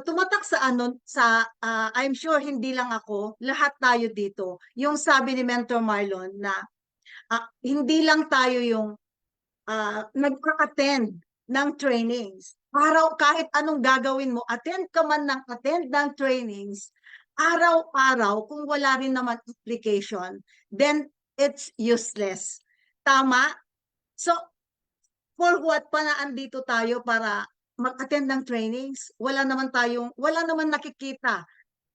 tumatak I'm sure hindi lang ako, lahat tayo dito. Yung sabi ni Mentor Marlon na hindi lang tayo yung nag-attend ng trainings. Kahit anong gagawin mo, attend ng trainings, araw-araw, kung wala rin naman application, then it's useless. Tama? So, for what pa na andito tayo para mag-attend ng trainings? Wala naman nakikita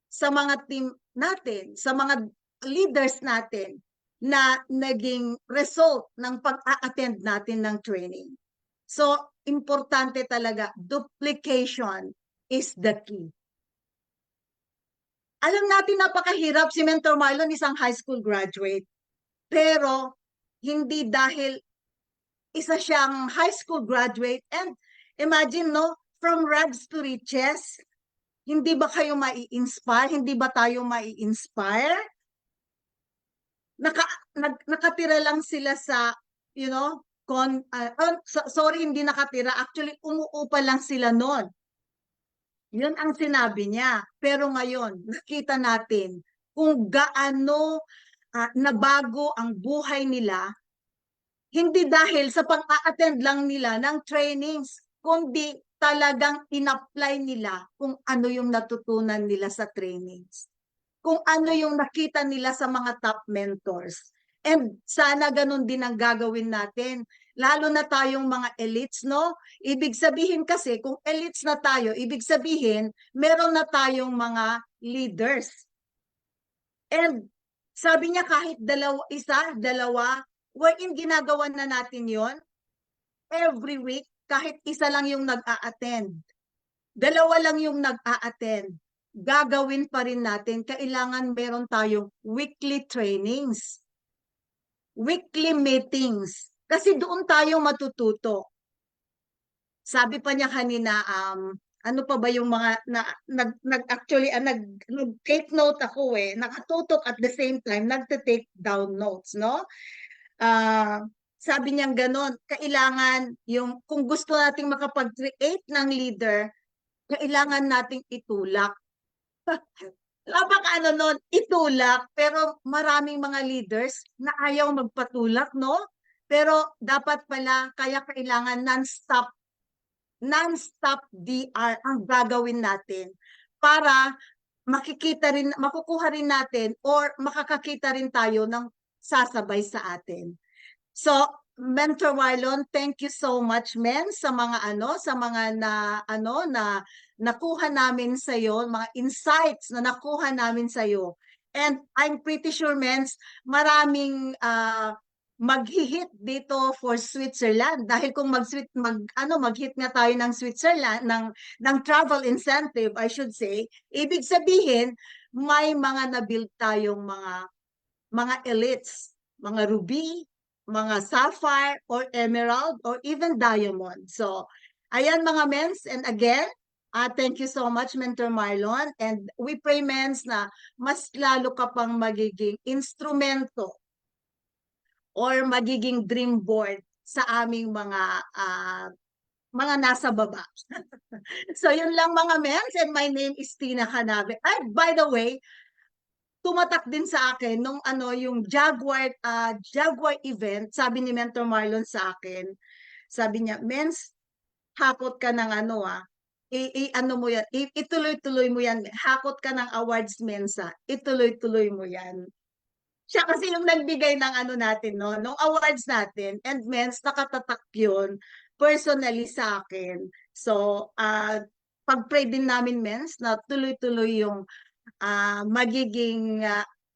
sa mga team natin, sa mga leaders natin na naging result ng pag-a-attend natin ng training. So, importante talaga, duplication is the key. Alam natin napakahirap, si Mentor Marlon isang high school graduate. Pero hindi dahil isa siyang high school graduate, and imagine, from rags to riches, hindi ba kayo mai-inspire? Hindi ba tayo mai-inspire? Nakatira lang sila sa, sorry, hindi nakatira. Actually, umuupa lang sila noon. Yun ang sinabi niya. Pero ngayon, nakita natin kung gaano nabago ang buhay nila, hindi dahil sa pang-a-attend lang nila ng trainings, kundi talagang in-apply nila kung ano yung natutunan nila sa trainings. Kung ano yung nakita nila sa mga top mentors. And sana ganun din ang gagawin natin. Lalo na tayong mga elites, Ibig sabihin kasi, kung elites na tayo, ibig sabihin, meron na tayong mga leaders. And sabi niya kahit dalawa, wherein ginagawa na natin yon every week, kahit isa lang yung nag-a-attend. Dalawa lang yung nag-a-attend. Gagawin pa rin natin. Kailangan meron tayong weekly trainings. Weekly meetings. Kasi doon tayo matututo. Sabi pa niya kanina, Ano pa ba yung mga actually nag-take note ako nakatutok at the same time nagte-take down notes, no? Sabi niyang ganon, kailangan yung kung gusto nating makapag-create ng leader, kailangan nating itulak. Napaka nun, itulak, pero maraming mga leaders na ayaw magpatulak, no? Pero dapat pala, kaya kailangan non-stop DR ang gagawin natin para makukuha rin natin or makakakita rin tayo ng sasabay sa atin. So, Mentor Marlon, thank you so much, men, sa mga na nakuha namin sa iyo, mga insights na nakuha namin sa iyo. And I'm pretty sure, men, maraming mag-hit dito for Switzerland dahil kung mag-hit nga tayo ng Switzerland ng travel incentive, I should say, ibig sabihin may mga na-build tayong mga elites, mga ruby, mga sapphire or emerald or even diamond. So, ayan mga mens, and again, thank you so much, Mentor Marlon, and we pray, mens, na mas lalo ka pang magiging instrumento or magiging dream board sa aming mga nasa baba. So, yun lang mga mens, and my name is Tina Canabe. And by the way, tumatak din sa akin nung yung Jaguar event, sabi ni Mentor Marlon sa akin, sabi niya, "Mens, hakot ka ng mo yan, ituloy-tuloy mo yan, hakot ka ng awards mensa, ituloy-tuloy mo yan." Siya kasi yung nagbigay ng natin, no, nung awards natin, and mens, nakatatak yun personally sa akin. So, pag-pray din namin, mens, na tuloy-tuloy yung magiging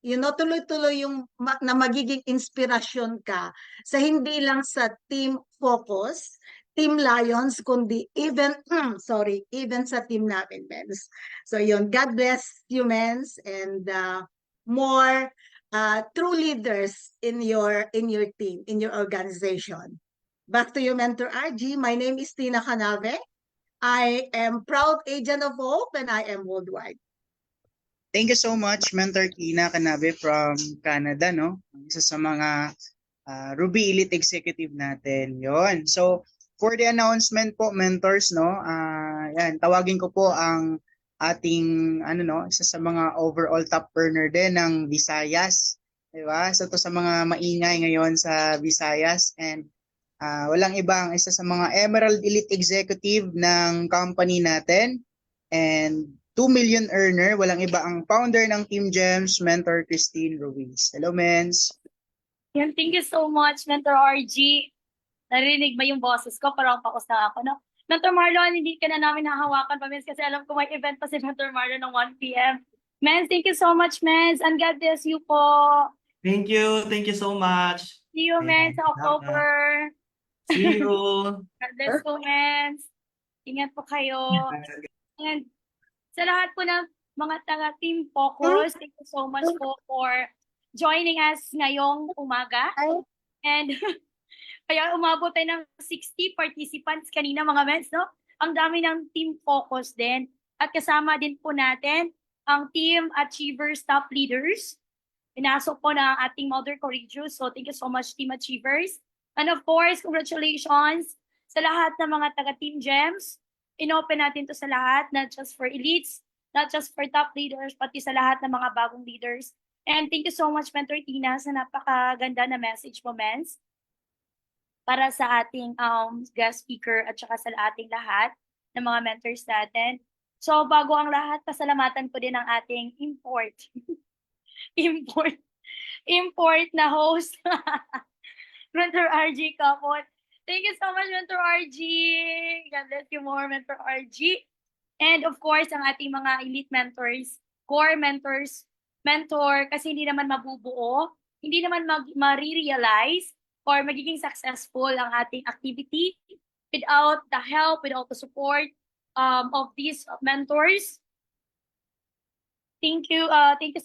tuloy-tuloy yung na magiging inspirasyon ka sa hindi lang sa Team Focus, Team Lions, kundi even even sa team namin, mens. So yun, God bless you, mens, and more true leaders in your team, in your organization. Back to you, Mentor RG. My name is Tina Canave. I am proud agent of Hope and I am worldwide. Thank you so much, Mentor Tina Canabe from Canada, no? Isa sa mga Ruby Elite Executive natin. Yon. So, for the announcement po, mentors, no? Yan, tawagin ko po ang ating isa sa mga overall top earner din ng Visayas, 'di ba? So, to sa mga maingay ngayon sa Visayas, and walang ibang isa sa mga Emerald Elite Executive ng company natin, and 2 million earner, walang iba ang founder ng Team Gems, Mentor Christine Ruiz. Hello, Mens. Yan, thank you so much, Mentor RG. Narinig ba yung boses ko? Parang paus na ako, no? Mentor Marlon, hindi ka na namin nahawakan pa, Mens, kasi alam ko may event pa si Mentor Marlon ng 1 p.m. Mens, thank you so much, Mens, and God bless you po. Thank you so much. See you, Mens, sa October. See you. God bless po, Mens. Ingat po kayo. And sa lahat po ng mga taga-Team Focus, thank you so much po for joining us ngayong umaga. And kaya umabot tayo ng 60 participants kanina, mga mens, no? Ang dami ng Team Focus din. At kasama din po natin ang Team Achievers Top Leaders. Pinasok po na ating Mother Courageous. So thank you so much, Team Achievers. And of course, congratulations sa lahat ng mga taga-Team Gems. Inopen natin to sa lahat, not just for elites, not just for top leaders, pati sa lahat ng mga bagong leaders. And thank you so much, Mentor Tina, sa napakaganda na message mo, Mens, para sa ating guest speaker at saka sa ating lahat ng mga mentors natin. So bago ang lahat, pasalamatan ko din ang ating import na host, Mentor RG Kapot. Thank you so much, Mentor RG. God bless you more, Mentor RG. And of course, ang ating mga elite mentors, core mentors, mentor, kasi hindi naman mabubuo, hindi naman ma-realize or magiging successful ang ating activity without the help, without the support of these mentors. Thank you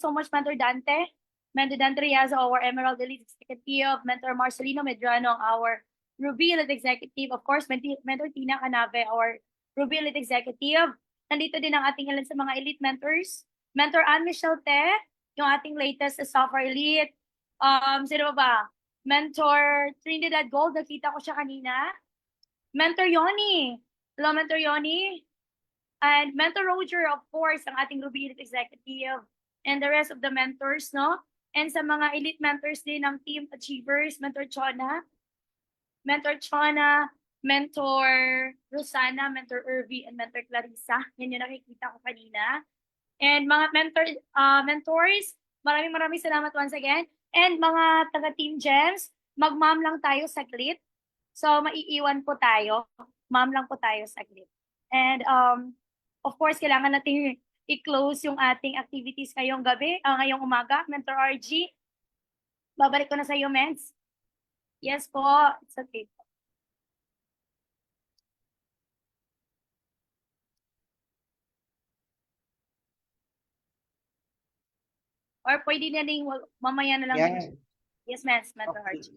so much, Mentor Dante. Mentor Dante Riazo, our Emerald Elite Executive, Mentor Marcelino Medrano, our Ruby Elite Executive, of course, Mentor Tina Canave, our Ruby Elite Executive. Nandito din ang ating ilan sa mga elite mentors. Mentor Anne Michelle Te, yung ating latest software elite. Sino ba? Mentor Trinidad Gold, nakita ko siya kanina. Mentor Yoni. Hello, Mentor Yoni. And Mentor Roger, of course, ang ating Ruby Elite Executive. And the rest of the mentors, no? And sa mga elite mentors din ng Team Achievers, Mentor Chona, Mentor Rosana, Mentor Irvi, and Mentor Clarissa. Yan yung nakikita ko kanina. And mga mentors, maraming salamat once again. And mga taga-Team Gems, mag-ma'am lang tayo saglit. So, maiiwan po tayo. Ma'am lang po tayo saglit. And of course, kailangan natin i-close yung ating activities ngayong gabi, ngayong umaga. Mentor RG, babalik ko na sa iyo, Mens. Yes po, it's okay. Or pwede na rin, mamaya na lang. Yeah. Yes, Mens, Mentor Okay. RG.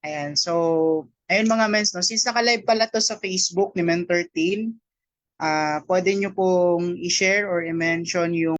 Ayan, so, ayun mga mens, no? Since naka-live pala to sa Facebook ni Mentor Team, pwede nyo pong i-share or i-mention yung